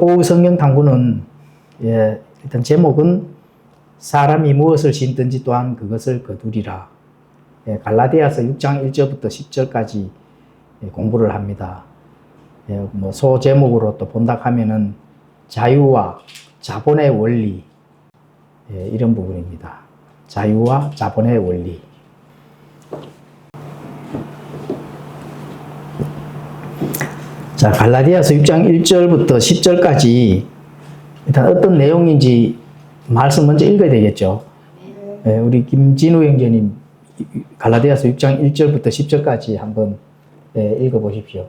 오후 성경 탐구는 일단 제목은 사람이 무엇을 심든지 또한 그것을 거두리라. 갈라디아서 6장 1절부터 10절까지 공부를 합니다. 소 제목으로 또 본다 하면은 자유와 자본의 원리, 이런 부분입니다. 자유와 자본의 원리. 자, 갈라디아서 6장 1절부터 10절까지 일단 어떤 내용인지 말씀 먼저 읽어야 되겠죠. 우리 김진우 형제님 갈라디아서 6장 1절부터 10절까지 한번 읽어보십시오.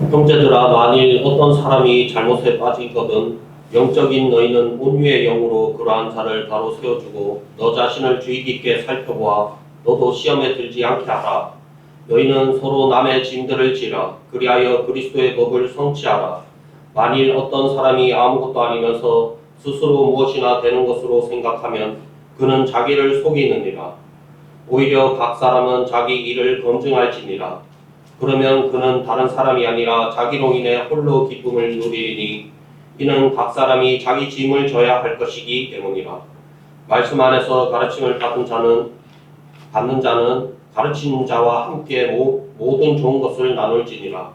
형제들아, 만일 어떤 사람이 잘못에 빠지거든 영적인 너희는 온유의 영으로 그러한 자를 바로 세워주고 너 자신을 주의 깊게 살펴보아 너도 시험에 들지 않게 하라. 너희는 서로 남의 짐들을 지라. 그리하여 그리스도의 법을 성취하라. 만일 어떤 사람이 아무것도 아니면서 스스로 무엇이나 되는 것으로 생각하면 그는 자기를 속이느니라. 오히려 각 사람은 자기 일을 검증할지니라. 그러면 그는 다른 사람이 아니라 자기로 인해 홀로 기쁨을 누리니 이는 각 사람이 자기 짐을 져야 할 것이기 때문이라. 말씀 안에서 가르침을 받는 자는 가르치는 자와 함께 모든 좋은 것을 나눌지니라.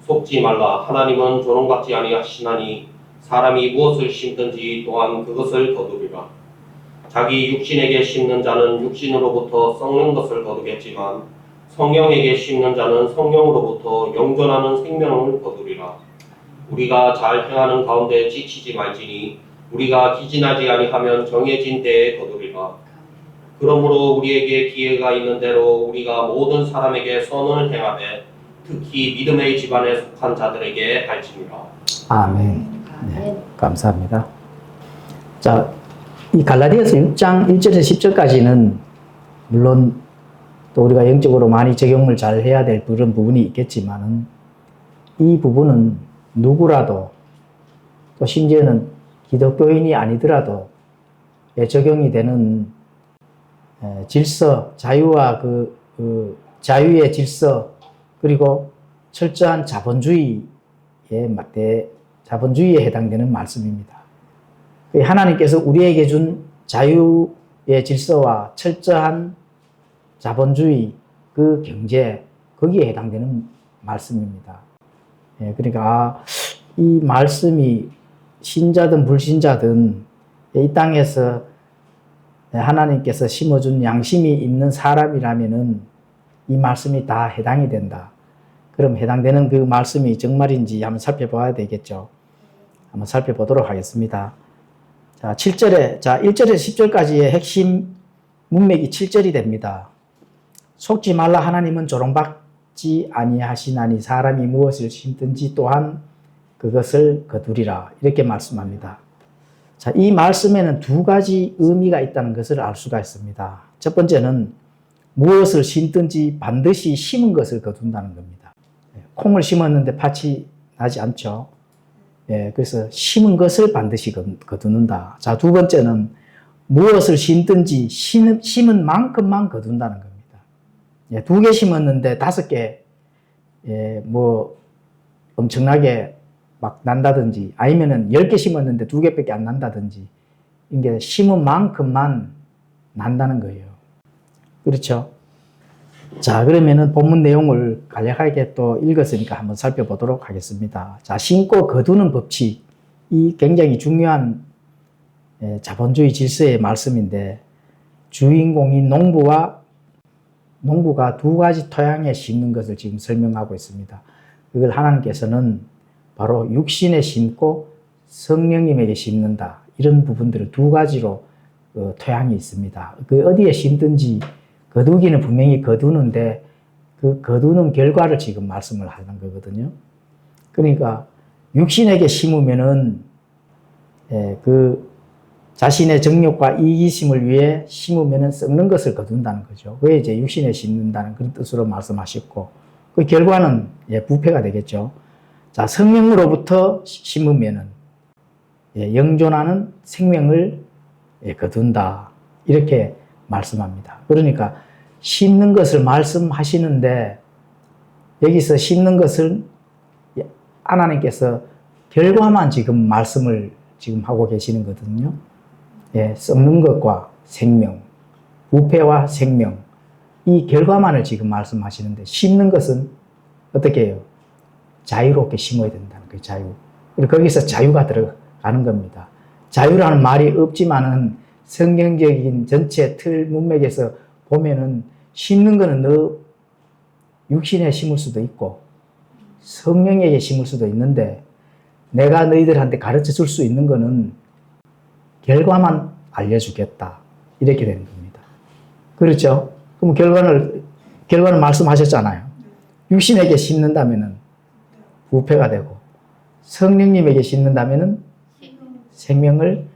속지 말라. 하나님은 조롱받지 아니하시나니 사람이 무엇을 심든지 또한 그것을 거두리라. 자기 육신에게 심는 자는 육신으로부터 썩는 것을 거두겠지만 성령에게 심는 자는 성령으로부터 영존하는 생명을 거두리라. 우리가 잘 행하는 가운데 지치지 말지니 우리가 기진하지 아니하면 정해진 때에 거두리라. 그러므로 우리에게 기회가 있는 대로 우리가 모든 사람에게 선을 행하되 특히 믿음의 집안에 속한 자들에게 할지니라. 아멘. 네, 감사합니다. 자, 이 갈라디아서 6장 1절에서 10절까지는 물론 또 우리가 영적으로 많이 적용을 잘 해야 될 그런 부분이 있겠지만은 이 부분은 누구라도 또 심지어는 기독교인이 아니더라도 적용이 되는 질서, 자유와 자유의 질서, 그리고 철저한 자본주의에 해당되는 말씀입니다. 하나님께서 우리에게 준 자유의 질서와 철저한 자본주의, 그 경제, 거기에 해당되는 말씀입니다. 그러니까 이 말씀이 신자든 불신자든 이 땅에서 하나님께서 심어준 양심이 있는 사람이라면은 이 말씀이 다 해당이 된다. 그럼 해당되는 그 말씀이 정말인지 한번 살펴봐야 되겠죠. 한번 살펴보도록 하겠습니다. 자, 1절에서 10절까지의 핵심 문맥이 7절이 됩니다. 속지 말라. 하나님은 조롱받지 아니하시나니 사람이 무엇을 심든지 또한 그것을 거두리라. 이렇게 말씀합니다. 자, 이 말씀에는 두 가지 의미가 있다는 것을 알 수가 있습니다. 첫 번째는 무엇을 심든지 반드시 심은 것을 거둔다는 겁니다. 콩을 심었는데 팥이 나지 않죠. 그래서 심은 것을 반드시 거두는다. 자, 두 번째는 무엇을 심든지 심은 만큼만 거둔다는 겁니다. 두 개 심었는데 5개 엄청나게 막 난다든지 아니면은 10개 심었는데 2개밖에 안 난다든지 이게 심은 만큼만 난다는 거예요. 그렇죠? 자, 그러면은 본문 내용을 간략하게 또 읽었으니까 한번 살펴보도록 하겠습니다. 자, 심고 거두는 법칙, 이 굉장히 중요한 자본주의 질서의 말씀인데 주인공인 농부가 두 가지 토양에 심는 것을 지금 설명하고 있습니다. 그걸 하나님께서는 바로 육신에 심고 성령님에게 심는다. 이런 부분들을 두 가지로 토양이 있습니다. 그 어디에 심든지 거두기는 분명히 거두는데 그 거두는 결과를 지금 말씀을 하는 거거든요. 그러니까 육신에게 심으면은 그 자신의 정욕과 이기심을 위해 심으면은 썩는 것을 거둔다는 거죠. 왜 이제 육신에 심는다는 그런 뜻으로 말씀하셨고 그 결과는 부패가 되겠죠. 자, 성령으로부터 심으면은 영존하는 생명을 거둔다. 이렇게 말씀합니다. 그러니까 심는 것을 말씀하시는데 여기서 심는 것을 하나님께서 결과만 지금 말씀을 지금 하고 계시는 거거든요. 예, 썩는 것과 생명, 부패와 생명, 이 결과만을 지금 말씀하시는데 심는 것은 어떻게 해요? 자유롭게 심어야 된다는 거예요. 자유. 그리고 거기서 자유가 들어가는 겁니다. 자유라는 말이 없지만은 성경적인 전체 틀 문맥에서 보면은 심는 거는 너 육신에 심을 수도 있고 성령에게 심을 수도 있는데 내가 너희들한테 가르쳐 줄 수 있는 거는 결과만 알려주겠다. 이렇게 되는 겁니다. 그렇죠? 그럼 결과는 말씀하셨잖아요. 육신에게 심는다면은 부패가 되고 성령님에게 심는다면은 생명을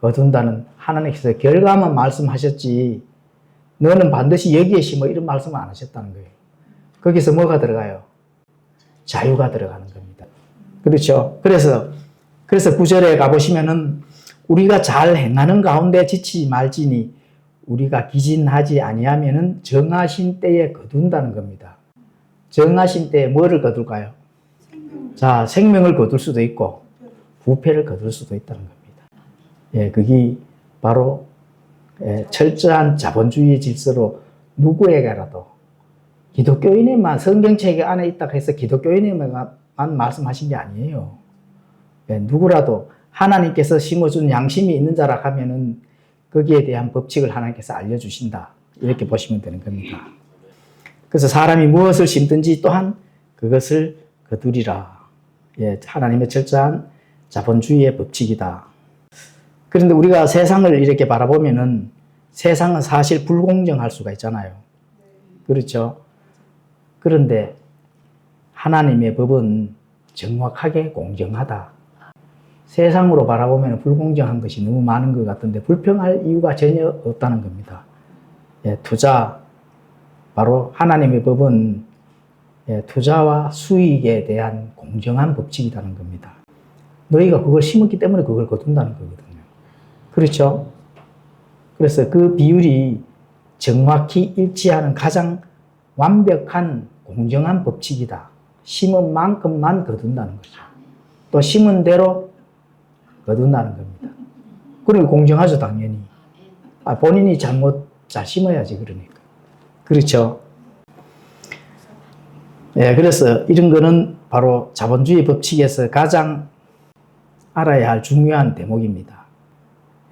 거둔다는 하나님께서 결과만 말씀하셨지 너는 반드시 여기에 심어 이런 말씀을 안 하셨다는 거예요. 거기서 뭐가 들어가요? 자유가 들어가는 겁니다. 그렇죠? 그래서 9절에 가보시면은 우리가 잘 행하는 가운데 지치지 말지니 우리가 기진하지 아니하면은 정하신 때에 거둔다는 겁니다. 정하신 때에 뭐를 거둘까요? 자, 생명을 거둘 수도 있고 부패를 거둘 수도 있다는 겁니다. 예, 그게 바로 철저한 자본주의 질서로 누구에게라도 기독교인에만 성경책 안에 있다고 해서 기독교인에만 말씀하신 게 아니에요. 예, 누구라도 하나님께서 심어준 양심이 있는 자라 하면은 거기에 대한 법칙을 하나님께서 알려주신다. 이렇게 보시면 되는 겁니다. 그래서 사람이 무엇을 심든지 또한 그것을 거두리라. 예, 하나님의 철저한 자본주의의 법칙이다. 그런데 우리가 세상을 이렇게 바라보면은 세상은 사실 불공정할 수가 있잖아요. 그렇죠? 그런데 하나님의 법은 정확하게 공정하다. 세상으로 바라보면 불공정한 것이 너무 많은 것 같은데 불평할 이유가 전혀 없다는 겁니다. 예, 투자, 바로 하나님의 법은 투자와 수익에 대한 공정한 법칙이라는 겁니다. 너희가 그걸 심었기 때문에 그걸 거둔다는 거거든요. 그렇죠? 그래서 그 비율이 정확히 일치하는 가장 완벽한 공정한 법칙이다. 심은 만큼만 거둔다는 거죠. 또 심은 대로 거둔다는 겁니다. 그러니까 공정하죠, 당연히. 본인이 잘 심어야지, 그러니까. 그렇죠? 예, 그래서 이런 거는 바로 자본주의 법칙에서 가장 알아야 할 중요한 대목입니다.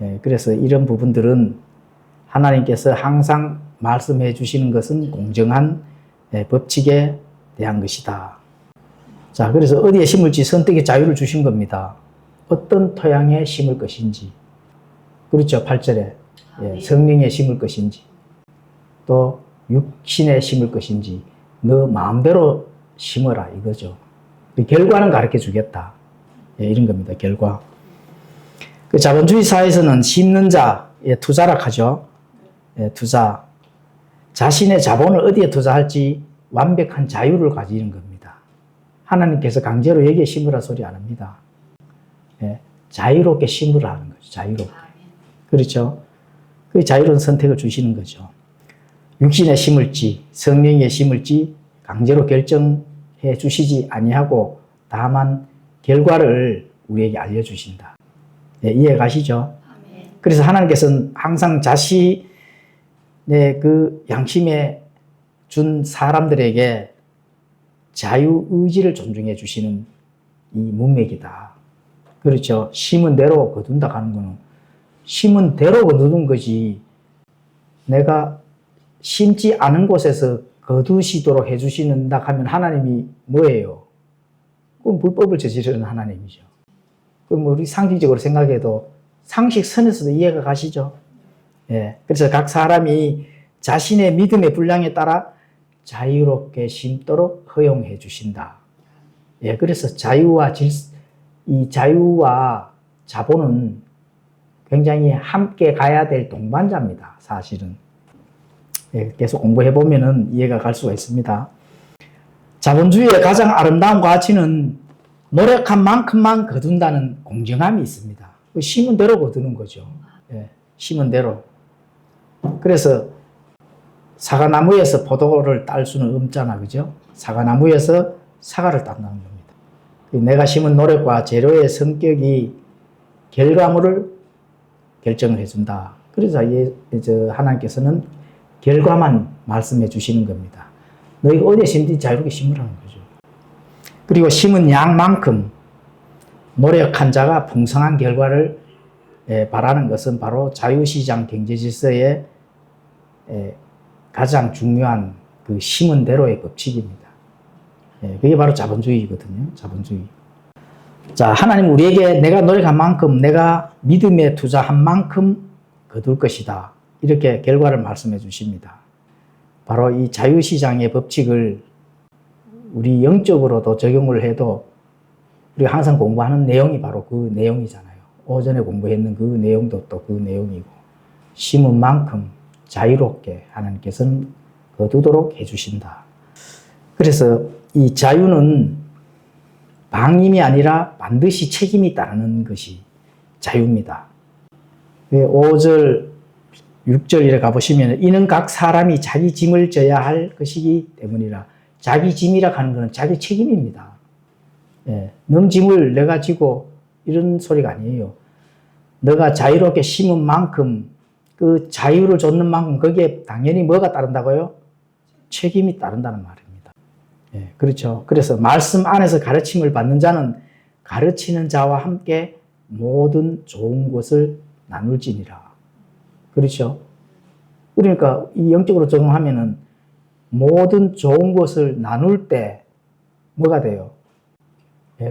예, 그래서 이런 부분들은 하나님께서 항상 말씀해 주시는 것은 공정한 법칙에 대한 것이다. 자, 그래서 어디에 심을지 선택의 자유를 주신 겁니다. 어떤 토양에 심을 것인지. 그렇죠, 8절에. 예, 성령에 심을 것인지, 또 육신에 심을 것인지, 너 마음대로 심어라, 이거죠. 결과는 가르쳐 주겠다. 예, 이런 겁니다, 결과. 그 자본주의 사회에서는 심는 자에 투자라 하죠. 예, 투자. 자신의 자본을 어디에 투자할지 완벽한 자유를 가지는 겁니다. 하나님께서 강제로 여기에 심으라 소리 안 합니다. 예, 자유롭게 심으라 하는 거죠. 자유롭게. 그렇죠? 그 자유로운 선택을 주시는 거죠. 육신에 심을지 성령에 심을지 강제로 결정해 주시지 아니하고 다만 결과를 우리에게 알려주신다. 예, 이해 가시죠? 그래서 하나님께서는 항상 자신의 그 양심에 준 사람들에게 자유의지를 존중해 주시는 이 문맥이다. 그렇죠? 심은 대로 거둔다 하는 거는 심은 대로 거두는 거지 내가 심지 않은 곳에서 거두시도록 해주시는다 하면 하나님이 뭐예요? 그럼 불법을 저지르는 하나님이죠. 그럼 우리 상식적으로 생각해도 상식선에서도 이해가 가시죠? 예. 그래서 각 사람이 자신의 믿음의 분량에 따라 자유롭게 심도록 허용해 주신다. 예. 그래서 이 자유와 자본은 굉장히 함께 가야 될 동반자입니다. 사실은. 예, 계속 공부해보면 이해가 갈 수가 있습니다. 자본주의의 가장 아름다운 가치는 노력한 만큼만 거둔다는 공정함이 있습니다. 심은 대로 거두는 거죠. 예, 심은 대로. 그래서 사과나무에서 포도를 딸 수는 없잖아, 그죠? 사과나무에서 사과를 딴다는 겁니다. 내가 심은 노력과 재료의 성격이 결과물을 결정을 해준다. 그래서 하나님께서는 결과만 말씀해 주시는 겁니다. 너희가 어디에 심든지 자유롭게 심으라는 거죠. 그리고 심은 양만큼 노력한 자가 풍성한 결과를 바라는 것은 바로 자유시장 경제질서의 가장 중요한 그 심은 대로의 법칙입니다. 그게 바로 자본주의거든요. 자본주의. 자, 하나님 우리에게 내가 노력한 만큼, 내가 믿음에 투자한 만큼 거둘 것이다. 이렇게 결과를 말씀해 주십니다. 바로 이 자유시장의 법칙을 우리 영적으로도 적용을 해도 우리가 항상 공부하는 내용이 바로 그 내용이잖아요. 오전에 공부했는 그 내용도 또 그 내용이고, 심은 만큼 자유롭게 하나님께서는 거두도록 해주신다. 그래서 이 자유는 방임이 아니라 반드시 책임이 따르는 것이 자유입니다. 5절, 6절에 가보시면 이는 각 사람이 자기 짐을 져야 할 것이기 때문이라. 자기 짐이라 하는 것은 자기 책임입니다. 넌 짐을 내가 지고 이런 소리가 아니에요. 너가 자유롭게 심은 만큼 그 자유를 줬는 만큼 거기에 당연히 뭐가 따른다고요? 책임이 따른다는 말입니다. 그렇죠. 그래서 말씀 안에서 가르침을 받는 자는 가르치는 자와 함께 모든 좋은 것을 나눌지니라. 그렇죠. 그러니까 이 영적으로 적용하면은 모든 좋은 것을 나눌 때 뭐가 돼요?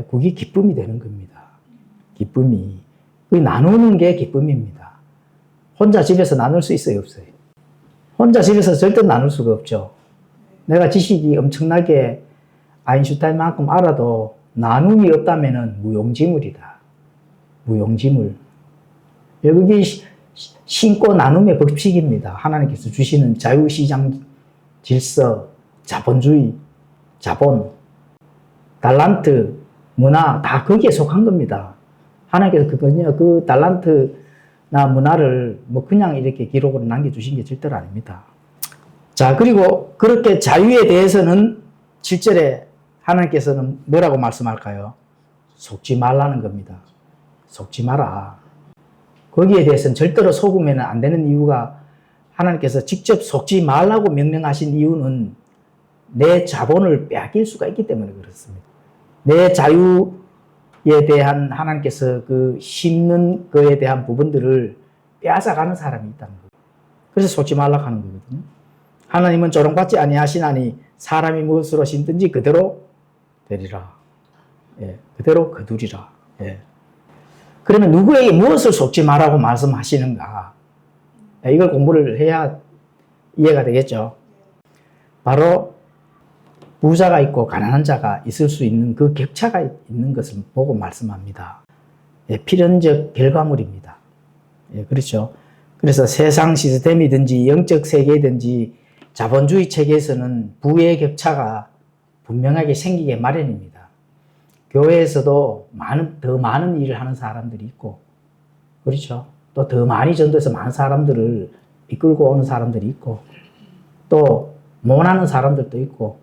그게 기쁨이 되는 겁니다. 기쁨이. 그 나누는 게 기쁨입니다. 혼자 집에서 나눌 수 있어요, 없어요? 혼자 집에서 절대 나눌 수가 없죠. 내가 지식이 엄청나게 아인슈타인만큼 알아도 나눔이 없다면 무용지물이다. 무용지물. 여기 신고 나눔의 법칙입니다. 하나님께서 주시는 자유시장 질서, 자본주의, 자본, 달란트, 문화 다 거기에 속한 겁니다. 하나님께서 그 달란트나 문화를 뭐 그냥 이렇게 기록으로 남겨주신 게 절대로 아닙니다. 자, 그리고 그렇게 자유에 대해서는 7절에 하나님께서는 뭐라고 말씀할까요? 속지 말라는 겁니다. 속지 마라. 거기에 대해서는 절대로 속으면 안 되는 이유가 하나님께서 직접 속지 말라고 명령하신 이유는 내 자본을 빼앗길 수가 있기 때문에 그렇습니다. 내 자유에 대한 하나님께서 그 심는 거에 대한 부분들을 빼앗아가는 사람이 있다는 거예요. 그래서 속지 말라고 하는 거거든요. 하나님은 조롱받지 아니하시나니 사람이 무엇으로 심든지 그대로 되리라. 그대로 거두리라. 그러면 누구에게 무엇을 속지 말라고 말씀하시는가? 이걸 공부를 해야 이해가 되겠죠. 바로 부자가 있고 가난한 자가 있을 수 있는 그 격차가 있는 것을 보고 말씀합니다. 필연적 결과물입니다. 그렇죠. 그래서 세상 시스템이든지 영적 세계든지 자본주의 체계에서는 부의 격차가 분명하게 생기게 마련입니다. 교회에서도 더 많은 일을 하는 사람들이 있고, 그렇죠. 또 더 많이 전도해서 많은 사람들을 이끌고 오는 사람들이 있고, 또 못하는 사람들도 있고,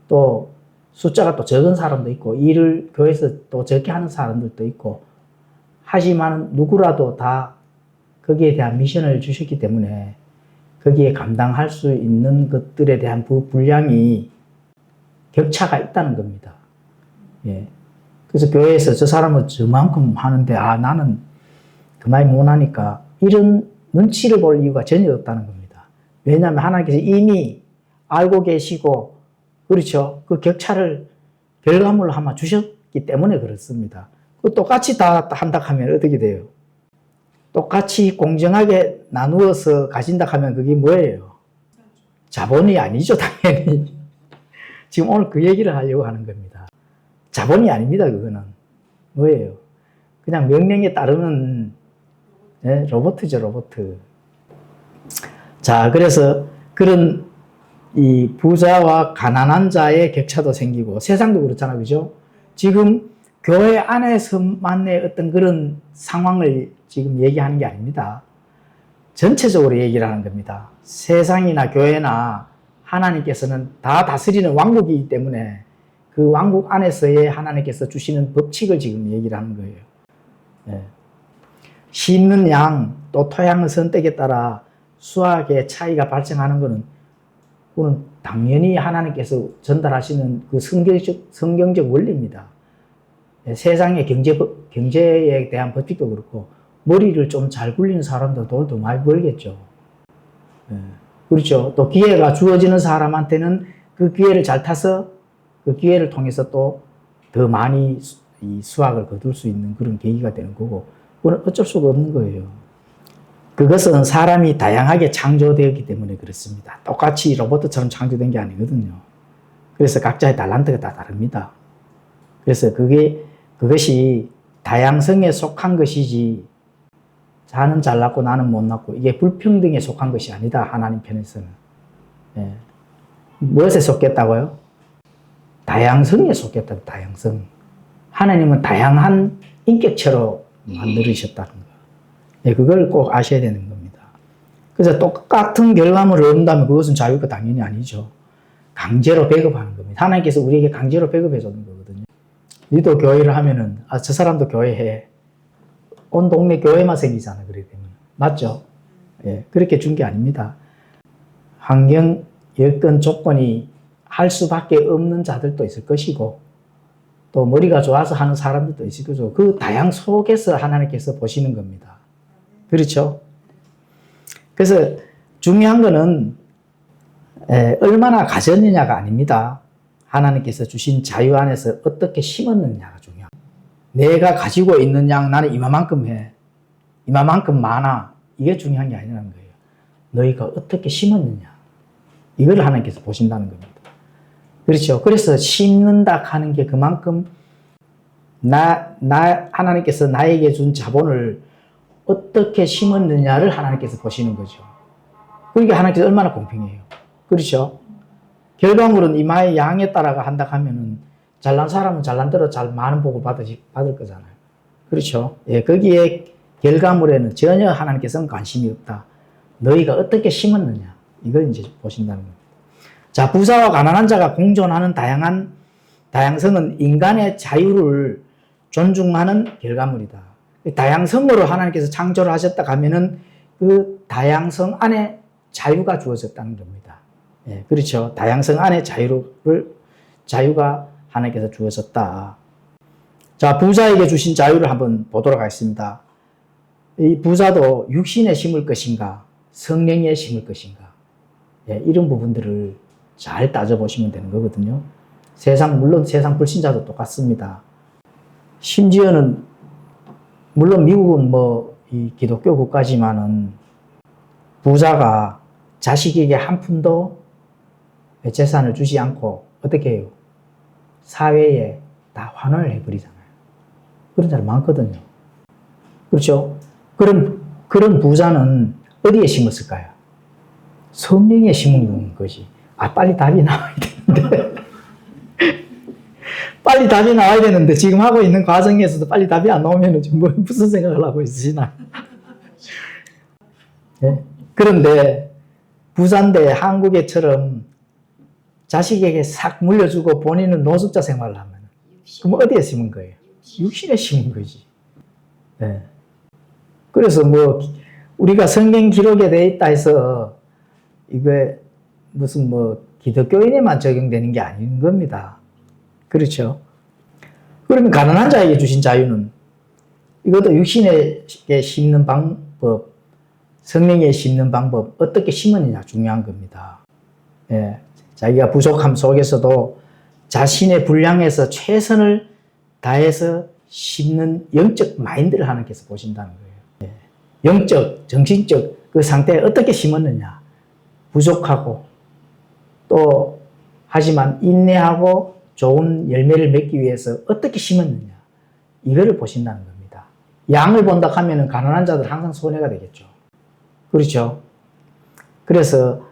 또 숫자가 또 적은 사람도 있고, 일을 교회에서 또 적게 하는 사람들도 있고, 하지만 누구라도 다 거기에 대한 미션을 주셨기 때문에 거기에 감당할 수 있는 것들에 대한 분량이 격차가 있다는 겁니다. 그래서 교회에서 저 사람은 저만큼 하는데 나는 그만이 못하니까 이런 눈치를 볼 이유가 전혀 없다는 겁니다. 왜냐하면 하나님께서 이미 알고 계시고, 그렇죠. 그 격차를 결과물로 아마 주셨기 때문에 그렇습니다. 똑같이 다 한다 하면 어떻게 돼요? 똑같이 공정하게 나누어서 가진다 하면 그게 뭐예요? 자본이 아니죠, 당연히. 지금 오늘 그 얘기를 하려고 하는 겁니다. 자본이 아닙니다, 그거는. 뭐예요? 그냥 명령에 따르는 로봇이죠, 로봇. 자, 그래서 그런 이 부자와 가난한 자의 격차도 생기고, 세상도 그렇잖아요, 그죠? 지금 교회 안에서만의 어떤 그런 상황을 지금 얘기하는 게 아닙니다. 전체적으로 얘기를 하는 겁니다. 세상이나 교회나 하나님께서는 다 다스리는 왕국이기 때문에 그 왕국 안에서의 하나님께서 주시는 법칙을 지금 얘기를 하는 거예요. 예. 심는 양, 또 토양의 선택에 따라 수확의 차이가 발생하는 것은 그건 당연히 하나님께서 전달하시는 그 성경적 원리입니다. 예, 세상의 경제에 대한 법칙도 그렇고, 머리를 좀 잘 굴리는 사람도 돈도 많이 벌겠죠. 예. 그렇죠. 또 기회가 주어지는 사람한테는 그 기회를 잘 타서 그 기회를 통해서 또 더 많이 이 수확을 거둘 수 있는 그런 계기가 되는 거고, 그건 어쩔 수가 없는 거예요. 그것은 사람이 다양하게 창조되었기 때문에 그렇습니다. 똑같이 로봇처럼 창조된 게 아니거든요. 그래서 각자의 달란트가 다 다릅니다. 그래서 그것이 다양성에 속한 것이지, 자는 잘났고 나는 못났고 이게 불평등에 속한 것이 아니다. 하나님 편에서는. 예. 무엇에 속겠다고요? 다양성에 속겠다. 다양성. 하나님은 다양한 인격체로 만들으셨다는 거. 예, 그걸 꼭 아셔야 되는 겁니다. 그래서 똑같은 결과물을 얻는다면 그것은 자유가 당연히 아니죠. 강제로 배급하는 겁니다. 하나님께서 우리에게 강제로 배급해 주는 거거든요. 니도 교회를 하면은, 저 사람도 교회해. 온 동네 교회만 생기잖아, 그렇게 되면. 맞죠? 예, 그렇게 준 게 아닙니다. 환경, 여건, 조건이 할 수밖에 없는 자들도 있을 것이고, 또 머리가 좋아서 하는 사람들도 있을 것이고, 그 다양 속에서 하나님께서 보시는 겁니다. 그렇죠? 그래서 중요한 거는 얼마나 가졌느냐가 아닙니다. 하나님께서 주신 자유 안에서 어떻게 심었느냐가 중요합니다. 내가 가지고 있는 양 나는 이만큼 해. 이만큼 많아. 이게 중요한 게 아니라는 거예요. 너희가 어떻게 심었느냐. 이걸 하나님께서 보신다는 겁니다. 그렇죠. 그래서 심는다 하는 게 그만큼 하나님께서 나에게 준 자본을 어떻게 심었느냐를 하나님께서 보시는 거죠. 그러니까 하나님께서 얼마나 공평해요. 그렇죠. 결과물은 이마의 양에 따라가 한다 하면은 잘난 사람은 잘난 대로 잘 많은 복을 받을 거잖아요. 그렇죠. 예, 거기에 결과물에는 전혀 하나님께서는 관심이 없다. 너희가 어떻게 심었느냐. 이걸 이제 보신다는 겁니다. 자, 부자와 가난한 자가 공존하는 다양성은 인간의 자유를 존중하는 결과물이다. 다양성으로 하나님께서 창조를 하셨다 하면은 그 다양성 안에 자유가 주어졌다는 겁니다. 예, 그렇죠. 다양성 안에 자유가 하나님께서 주어졌다. 자, 부자에게 주신 자유를 한번 보도록 하겠습니다. 이 부자도 육신에 심을 것인가, 성령에 심을 것인가, 예, 이런 부분들을 잘 따져보시면 되는 거거든요. 물론 세상 불신자도 똑같습니다. 심지어는, 물론 미국은 이 기독교 국가지만은 부자가 자식에게 한 푼도 재산을 주지 않고 어떻게 해요? 사회에 다 환원을 해버리잖아요. 그런 사람 많거든요. 그렇죠? 그런 부자는 어디에 심었을까요? 성령에 심은 거지. 빨리 답이 나와야 되는데. 빨리 답이 나와야 되는데, 지금 하고 있는 과정에서도 빨리 답이 안 나오면 무슨 생각을 하고 있으시나? 예? 그런데, 부자인데 한국에처럼 자식에게 싹 물려주고 본인은 노숙자 생활을 하면, 그럼 어디에 심은 거예요? 육신에 심은 거지. 예. 그래서 우리가 성경 기록에 돼 있다 해서, 이게 무슨 기독교인에만 적용되는 게 아닌 겁니다. 그렇죠? 그러면 가난한 자에게 주신 자유는 이것도 육신에 심는 방법, 성령에 심는 방법, 어떻게 심었느냐 중요한 겁니다. 예, 자기가 부족함 속에서도 자신의 분량에서 최선을 다해서 심는 영적 마인드를 하나님께서 보신다는 거예요. 예, 영적, 정신적 그 상태에 어떻게 심었느냐. 부족하고 또 하지만 인내하고 좋은 열매를 맺기 위해서 어떻게 심었느냐. 이거를 보신다는 겁니다. 양을 본다 하면은 가난한 자들 항상 손해가 되겠죠. 그렇죠? 그래서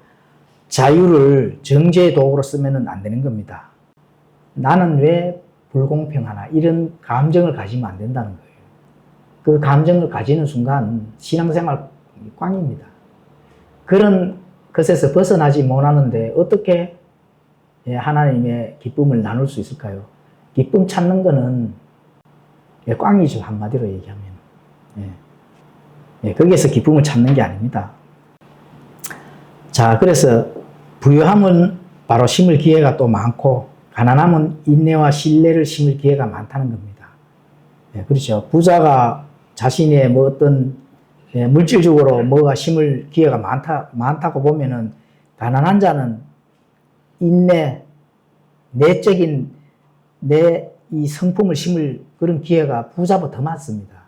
자유를 정죄의 도구로 쓰면은 안 되는 겁니다. 나는 왜 불공평하나 이런 감정을 가지면 안 된다는 거예요. 그 감정을 가지는 순간 신앙생활 꽝입니다. 그런 것에서 벗어나지 못하는데 어떻게 예, 하나님의 기쁨을 나눌 수 있을까요? 기쁨 찾는 거는 예, 꽝이죠. 한마디로 얘기하면. 예. 예, 거기에서 기쁨을 찾는 게 아닙니다. 자, 그래서 부유함은 바로 심을 기회가 또 많고 가난함은 인내와 신뢰를 심을 기회가 많다는 겁니다. 예, 그렇죠. 부자가 자신의 뭐 어떤 예, 물질적으로 뭐가 심을 기회가 많다고 보면은 가난한 자는 인내, 내적인 내 이 성품을 심을 그런 기회가 부자보다 더 많습니다.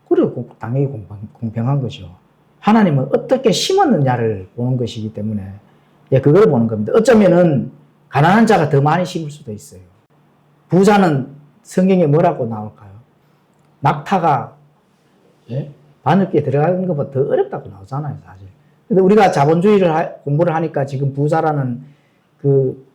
그리고 당연히 공평한 거죠. 하나님은 어떻게 심었느냐를 보는 것이기 때문에 예, 그걸 보는 겁니다. 어쩌면은 가난한 자가 더 많이 심을 수도 있어요. 부자는 성경에 뭐라고 나올까요? 낙타가 예? 바늘기에 들어가는 것보다 더 어렵다고 나오잖아요, 사실. 근데 우리가 자본주의를 공부를 하니까 지금 부자라는 그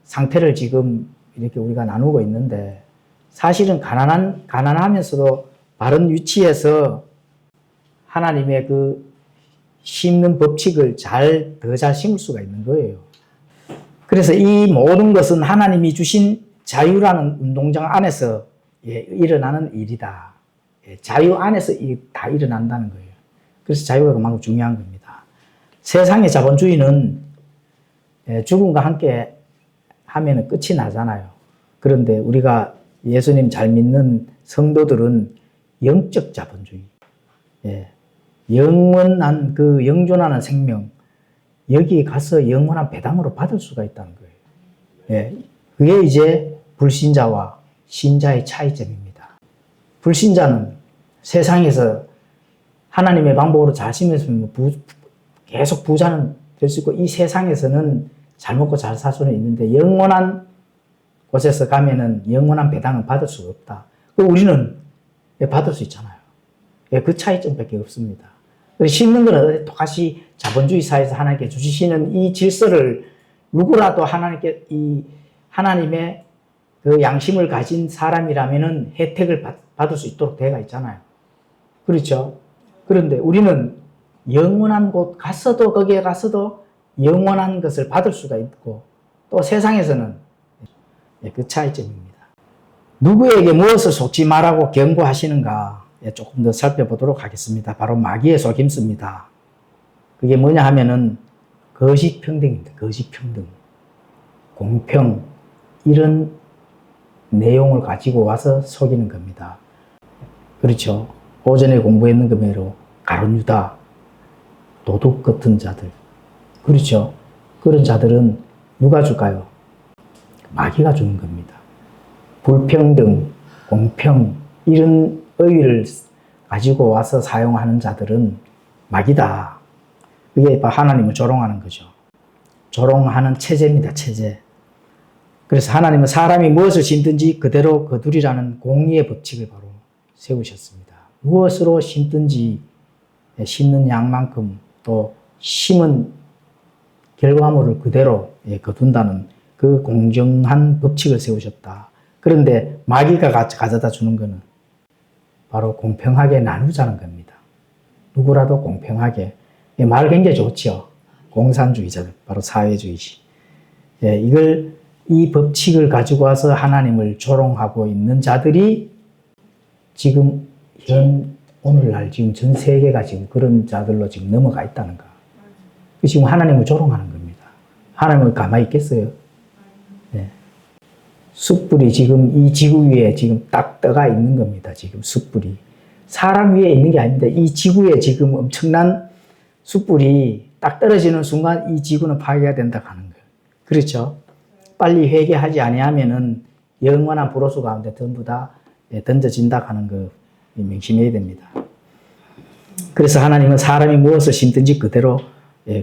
상태를 지금 이렇게 우리가 나누고 있는데 사실은 가난하면서도 바른 위치에서 하나님의 그 심는 법칙을 더 잘 심을 수가 있는 거예요. 그래서 이 모든 것은 하나님이 주신 자유라는 운동장 안에서 예, 일어나는 일이다. 예, 자유 안에서 다 일어난다는 거예요. 그래서 자유가 그만큼 중요한 겁니다. 세상의 자본주의는 예, 죽음과 함께 하면 끝이 나잖아요. 그런데 우리가 예수님 잘 믿는 성도들은 영적 자본주의, 예, 영원한 그 영존하는 생명, 여기에 가서 영원한 배당으로 받을 수가 있다는 거예요. 예, 그게 이제 불신자와 신자의 차이점입니다. 불신자는 세상에서 하나님의 방법으로 잘 심었으면 계속 부자는 될 수 있고 이 세상에서는 잘 먹고 잘 살 수는 있는데 영원한 곳에서 가면은 영원한 배당은 받을 수가 없다. 우리는 받을 수 있잖아요. 그 차이점밖에 없습니다. 심는 거는 똑같이 자본주의 사회에서 하나님께 주시는 이 질서를 누구라도 하나님의 그 양심을 가진 사람이라면은 혜택을 받을 수 있도록 되어 있잖아요. 그렇죠? 그런데 우리는 영원한 곳 가서도 거기에 가서도 영원한 것을 받을 수가 있고 또 세상에서는 그 차이점입니다. 누구에게 무엇을 속지 말라고 경고하시는가 조금 더 살펴보도록 하겠습니다. 바로 마귀의 속임수입니다. 그게 뭐냐 하면은 거짓평등입니다. 거짓평등, 공평 이런 내용을 가지고 와서 속이는 겁니다. 그렇죠. 오전에 공부했는 그대로 가룟 유다, 도둑 같은 자들, 그렇죠. 그런 자들은 누가 줄까요? 마귀가 주는 겁니다. 불평등, 공평 이런 의의를 가지고 와서 사용하는 자들은 마귀다. 그게 하나님을 조롱하는 거죠. 조롱하는 체제입니다. 체제. 그래서 하나님은 사람이 무엇을 심든지 그대로 거두리라는 공의의 법칙을 바로 세우셨습니다. 무엇으로 심든지 심는 양만큼 또 심은 결과물을 그대로 거둔다는 그 공정한 법칙을 세우셨다. 그런데 마귀가 가져다 주는 것은 바로 공평하게 나누자는 겁니다. 누구라도 공평하게. 말 굉장히 좋죠. 공산주의자들, 바로 사회주의지. 이 법칙을 가지고 와서 하나님을 조롱하고 있는 자들이 지금 오늘날 지금 전 세계가 지금 그런 자들로 지금 넘어가 있다는 거. 지금 하나님을 조롱하는 겁니다. 하나님을 가만히 있겠어요? 네. 숯불이 지금 이 지구 위에 지금 딱 떠가 있는 겁니다. 지금 숯불이. 사람 위에 있는 게 아닙니다. 이 지구에 지금 엄청난 숯불이 딱 떨어지는 순간 이 지구는 파괴가 된다 하는 거예요. 그렇죠? 빨리 회개하지 아니하면은 영원한 불호수 가운데 전부 다 던져진다 하는 거 명심해야 됩니다. 그래서 하나님은 사람이 무엇을 심든지 그대로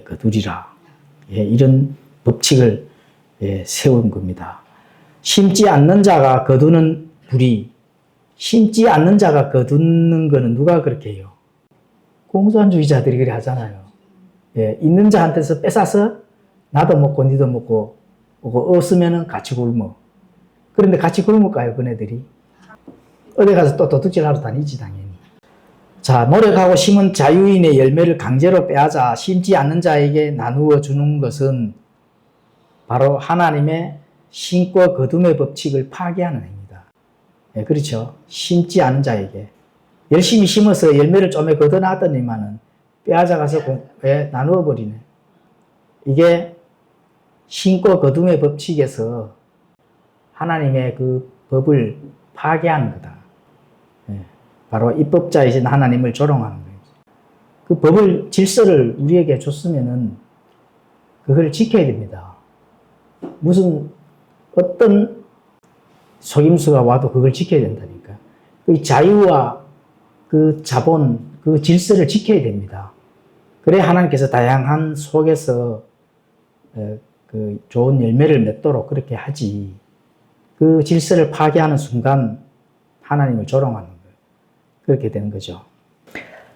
거두리라. 이런 법칙을 세운 겁니다. 심지 않는 자가 거두는 불이, 심지 않는 자가 거두는 거는 누가 그렇게 해요? 공산주의자들이 그렇게 하잖아요. 있는 자한테서 뺏어서 나도 먹고 니도 먹고 없으면 같이 굶어. 그런데 같이 굶을까요, 그네들이? 어디 가서 또 도둑질하러 다니지, 당연히. 자, 노력하고 심은 자유인의 열매를 강제로 빼앗아 심지 않는 자에게 나누어 주는 것은 바로 하나님의 신과 거둠의 법칙을 파괴하는 행위다. 예, 그렇죠. 심지 않은 자에게 열심히 심어서 열매를 좀에 걷어놨더니만은 빼앗아가서 나누어 버리네. 이게 신과 거둠의 법칙에서 하나님의 그 법을 파괴하는 거다. 예, 바로 입법자이신 하나님을 조롱하는 거예요. 그 법을 질서를 우리에게 줬으면은 그걸 지켜야 됩니다. 무슨 어떤 속임수가 와도 그걸 지켜야 된다니까. 그 자유와 그 자본, 그 질서를 지켜야 됩니다. 그래 하나님께서 다양한 속에서 그 좋은 열매를 맺도록 그렇게 하지. 그 질서를 파괴하는 순간 하나님을 조롱하는 거예요. 그렇게 되는 거죠.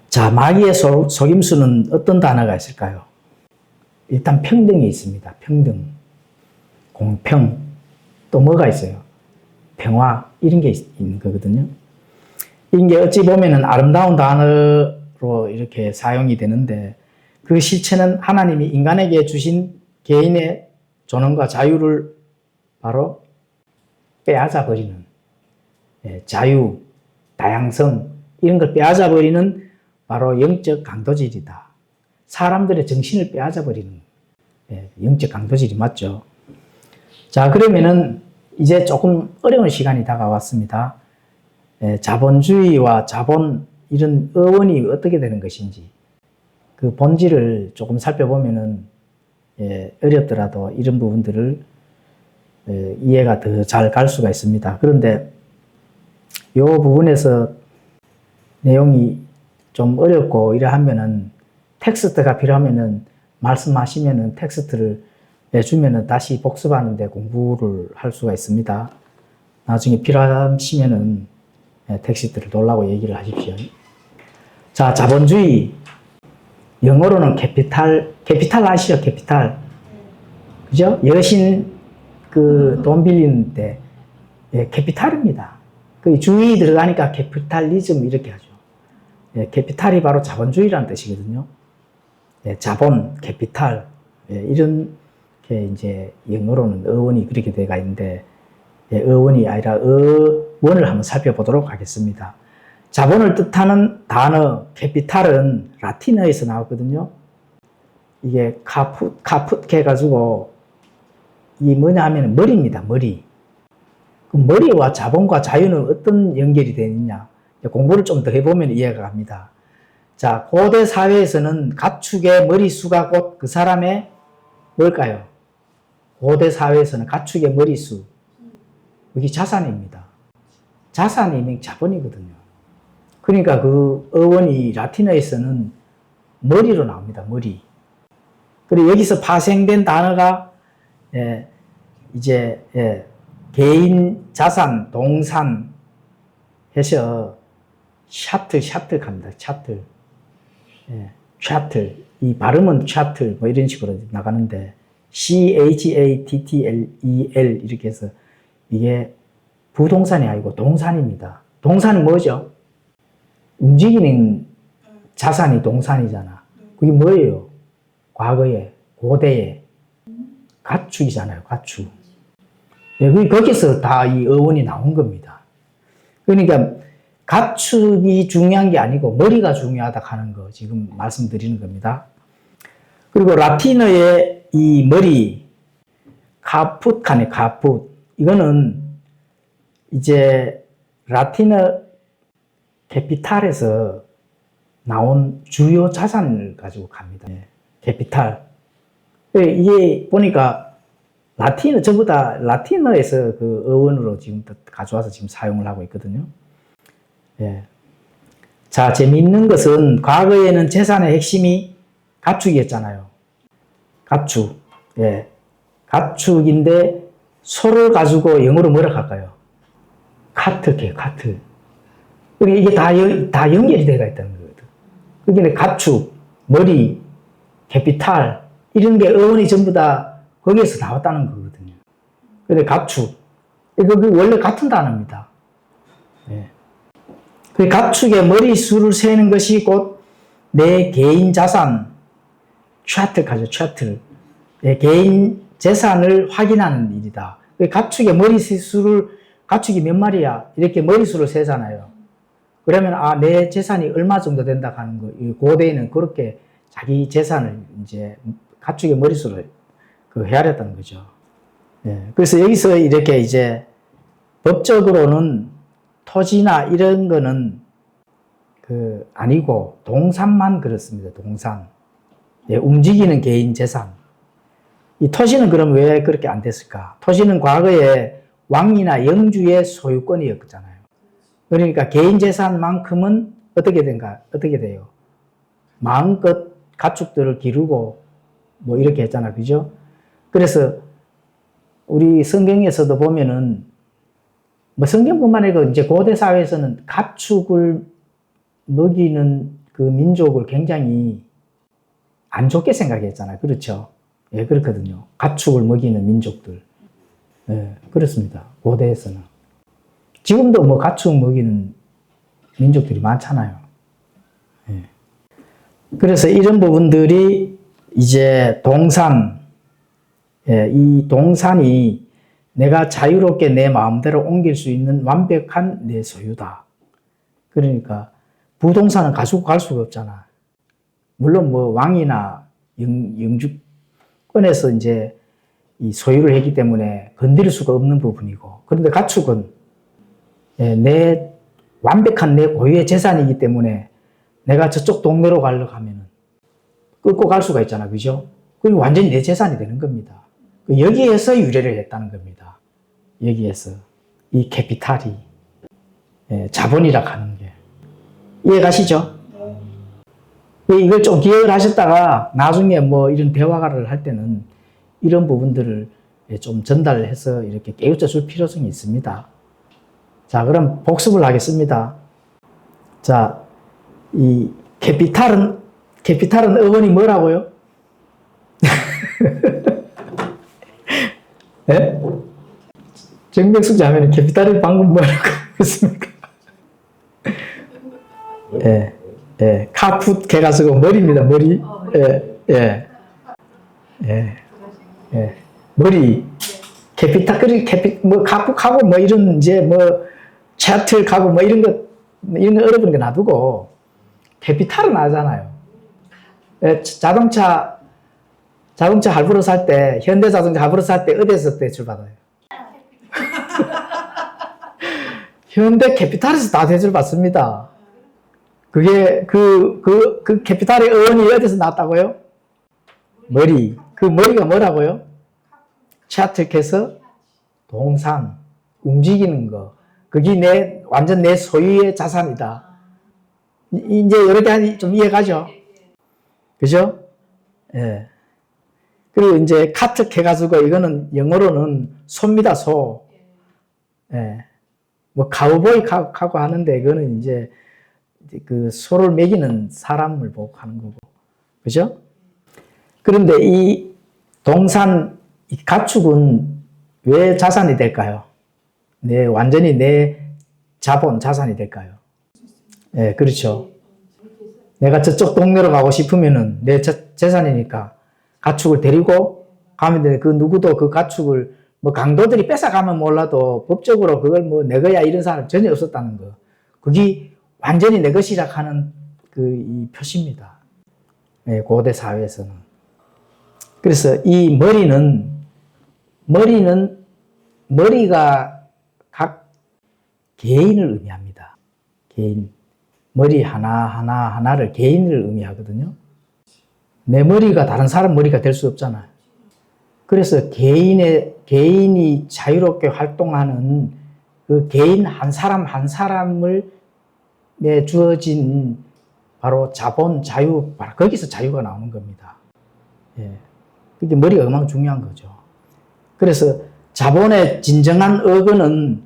자, 마귀의 속임수는 어떤 단어가 있을까요? 일단 평등이 있습니다. 평등, 공평, 또 뭐가 있어요? 평화, 이런 게 있는 거거든요. 이게 어찌 보면은 아름다운 단어로 이렇게 사용이 되는데 그 실체는 하나님이 인간에게 주신 개인의 존엄과 자유를 바로 빼앗아 버리는, 자유, 다양성, 이런 걸 빼앗아 버리는 바로 영적 강도질이다. 사람들의 정신을 빼앗아 버리는 영적 강도질이 맞죠. 자, 그러면은 이제 조금 어려운 시간이 다가왔습니다. 자본주의와 자본, 이런 어원이 어떻게 되는 것인지 그 본질을 조금 살펴보면은 어렵더라도 이런 부분들을 이해가 더 잘 갈 수가 있습니다. 그런데 이 부분에서 내용이 좀 어렵고 이러하면은 텍스트가 필요하면은 말씀하시면은 텍스트를 내주면은 다시 복습하는데 공부를 할 수가 있습니다. 나중에 필요하시면은 텍스트를 놓으라고 얘기를 하십시오. 자, 자본주의. 영어로는 캐피탈 아시죠? 캐피탈. 그죠? 여신 그 돈 빌리는데 캐피탈입니다. 그 주의 들어가니까 캐피탈리즘 이렇게 하죠. 캐피탈이 바로 자본주의라는 뜻이거든요. 자본, 캐피탈, 이런 게 이제 영어로는 어원이 그렇게 되어 있는데, 어원이 아니라 어원을 한번 살펴보도록 하겠습니다. 자본을 뜻하는 단어, 캐피탈은 라틴어에서 나왔거든요. 이게 카풋 해가지고, 이 뭐냐 하면 머리입니다, 머리. 그 머리와 자본과 자유는 어떤 연결이 되느냐. 공부를 좀 더 해보면 이해가 갑니다. 자, 고대 사회에서는 가축의 머리수가 곧 그 사람의 뭘까요? 고대 사회에서는 가축의 머리수. 여기 자산입니다. 자산이 자본이거든요. 그러니까 그 어원이 라틴어에서는 머리로 나옵니다, 머리. 그리고 여기서 파생된 단어가, 이제, 개인 자산, 동산 해서 샤틀 갑니다. 샤틀. 샤틀. 이 발음은 샤틀, 뭐 이런 식으로 나가는데, CHATTLEL 이렇게 해서 이게 부동산이 아니고 동산입니다. 동산은 뭐죠? 움직이는 자산이 동산이잖아. 그게 뭐예요? 과거에, 고대에 가축이잖아요, 가축. 거기서 다 이 어원이 나온 겁니다. 그러니까 가축이 중요한 게 아니고 머리가 중요하다 하는 거 지금 말씀드리는 겁니다. 그리고 라틴어의 이 머리, 카풋카네, 카풋. 이거는 이제 라틴어 캐피탈에서 나온 주요 자산을 가지고 갑니다. 캐피탈. 이게 보니까 라틴어, 전부 다 라틴어에서 그 어원으로 지금 가져와서 지금 사용을 하고 있거든요. 자, 재미있는 것은 과거에는 재산의 핵심이 가축이었잖아요. 가축. 가축인데 소를 가지고 영어로 뭐라 할까요? 카틀이에요, 카틀. 이게 다 연결이 되어 있다는 거거든. 그게 가축, 머리, 캐피탈, 이런 게 어원이 전부 다 거기에서 나왔다는 거거든요. 근데 가축. 이거 원래 같은 단어입니다. 그 가축의 머리수를 세는 것이 곧 내 개인 자산, 차틀 가죠, 차틀. 내 개인 재산을 확인하는 일이다. 가축의 머리수를 가축이 몇 마리야 이렇게 머리수를 세잖아요. 그러면 내 재산이 얼마 정도 된다 하는 거. 고대에는 그렇게 자기 재산을 이제 가축의 머리수를 헤아렸다는 거죠. 그래서 여기서 이렇게 이제 법적으로는 토지나 이런 거는 아니고 동산만 그렇습니다. 동산. 움직이는 개인 재산. 이 토지는 그럼 왜 그렇게 안 됐을까? 토지는 과거에 왕이나 영주의 소유권이었잖아요. 그러니까 개인 재산만큼은 어떻게 돼요? 마음껏 가축들을 기르고 뭐 이렇게 했잖아. 그죠? 그래서 우리 성경에서도 보면은 뭐 성경뿐만 아니고 이제 고대 사회에서는 가축을 먹이는 그 민족을 굉장히 안 좋게 생각했잖아요. 그렇죠? 그렇거든요. 가축을 먹이는 민족들. 그렇습니다. 고대에서는. 지금도 뭐 가축 먹이는 민족들이 많잖아요. 그래서 이런 부분들이 이제 동산, 이 동산이 내가 자유롭게 내 마음대로 옮길 수 있는 완벽한 내 소유다. 그러니까 부동산은 가지고 갈 수가 없잖아. 물론 뭐 왕이나 영주권에서 이제 이 소유를 했기 때문에 건드릴 수가 없는 부분이고, 그런데 가축은 내 완벽한 내 고유의 재산이기 때문에 내가 저쪽 동네로 가려고 하면은 끌고 갈 수가 있잖아. 그죠? 그리고 완전히 내 재산이 되는 겁니다. 여기에서 유래를 했다는 겁니다. 여기에서. 이 캐피탈이. 자본이라 하는 게. 이해 가시죠? 이걸 좀 기억을 하셨다가 나중에 뭐 이런 대화를 할 때는 이런 부분들을 좀 전달해서 이렇게 깨우쳐 줄 필요성이 있습니다. 자, 그럼 복습을 하겠습니다. 자, 이 캐피탈은 어원이 뭐라고요? 네? 정백숙제 하면 캐피탈이 방금 뭐라고 했습니까? 카풋 개가 쓰고 머리입니다. 머리. 머리. 캐피탈, 뭐 카풋하고 뭐 이런 이제 뭐 채틀하고 뭐 이런 거 어려운 거 놔두고 캐피탈은 알잖아요. 자동차 할부로 살 때, 현대자동차 할부로 살 때 어디에서 대출받아요? 현대 캐피탈에서 다 대출받습니다. 그게, 그 캐피탈의 어원이 어디서 났다고요? 머리. 그 머리가 뭐라고요? 차트해서 동산, 움직이는 거. 그게 완전 내 소유의 자산이다. 이제 이렇게 좀 이해가죠? 그죠? 그리고 이제 카트 해가지고 이거는 영어로는 소입니다, 소. 뭐 카우보이 하고 하는데 이거는 이제 그 소를 먹이는 사람을 보고 하는 거고. 그죠? 그런데 이 동산, 이 가축은 왜 자산이 될까요? 완전히 내 자산이 될까요? 그렇죠. 내가 저쪽 동네로 가고 싶으면은 내 재산이니까 가축을 데리고 가면 되는데 그 누구도 그 가축을 뭐 강도들이 뺏어가면 몰라도 법적으로 그걸 뭐 내 거야 이런 사람 전혀 없었다는 거. 그게 완전히 내 것이라 하는 이 표시입니다. 고대 사회에서는. 그래서 이 머리가 각 개인을 의미합니다. 개인. 머리 하나를 개인을 의미하거든요. 내 머리가 다른 사람 머리가 될 수 없잖아요. 그래서 개인이 자유롭게 활동하는 그 개인 한 사람을 주어진 바로 자본, 자유, 바로 거기서 자유가 나오는 겁니다. 그게 머리가 얼마나 중요한 거죠. 그래서 자본의 진정한 어근은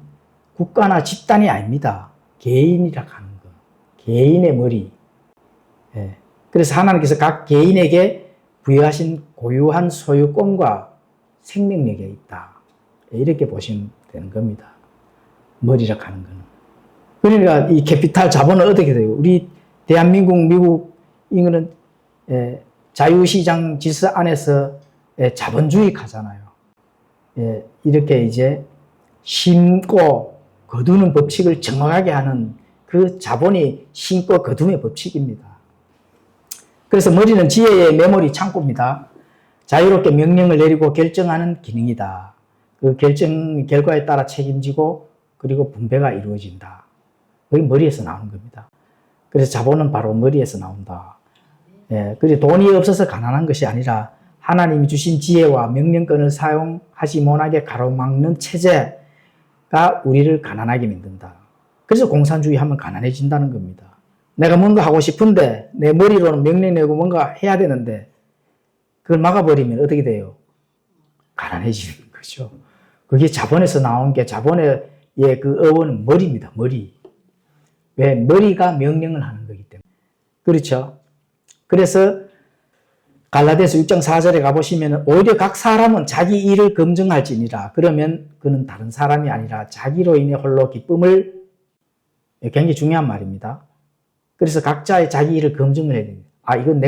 국가나 집단이 아닙니다. 개인이라 하는 거. 개인의 머리. 그래서 하나님께서 각 개인에게 부여하신 고유한 소유권과 생명력이 있다. 이렇게 보시면 되는 겁니다. 머리라 하는 거는. 그러니까 이 캐피탈 자본은 어떻게 돼요? 우리 대한민국, 미국, 이거는 자유시장 질서 안에서 자본주의 가잖아요. 예, 이렇게 이제 심고 거두는 법칙을 정확하게 하는 그 자본이 심고 거둠의 법칙입니다. 그래서 머리는 지혜의 메모리 창고입니다. 자유롭게 명령을 내리고 결정하는 기능이다. 그 결정 결과에 따라 책임지고 그리고 분배가 이루어진다. 그게 머리에서 나오는 겁니다. 그래서 자본은 바로 머리에서 나온다. 예, 그리고 돈이 없어서 가난한 것이 아니라 하나님이 주신 지혜와 명령권을 사용하지 못하게 가로막는 체제가 우리를 가난하게 만든다. 그래서 공산주의 하면 가난해진다는 겁니다. 내가 뭔가 하고 싶은데 내 머리로는 명령 내고 뭔가 해야 되는데 그걸 막아버리면 어떻게 돼요? 가난해지는 거죠. 그게 자본에서 나온 게 자본의 그 어원은 머리입니다. 머리. 왜? 머리가 명령을 하는 거기 때문에. 그렇죠? 그래서 갈라디아서 6장 4절에 가보시면 오히려 각 사람은 자기 일을 검증할지니라. 그러면 그는 다른 사람이 아니라 자기로 인해 홀로 기쁨을, 굉장히 중요한 말입니다. 그래서 각자의 자기 일을 검증을 해야 됩니다. 아, 이건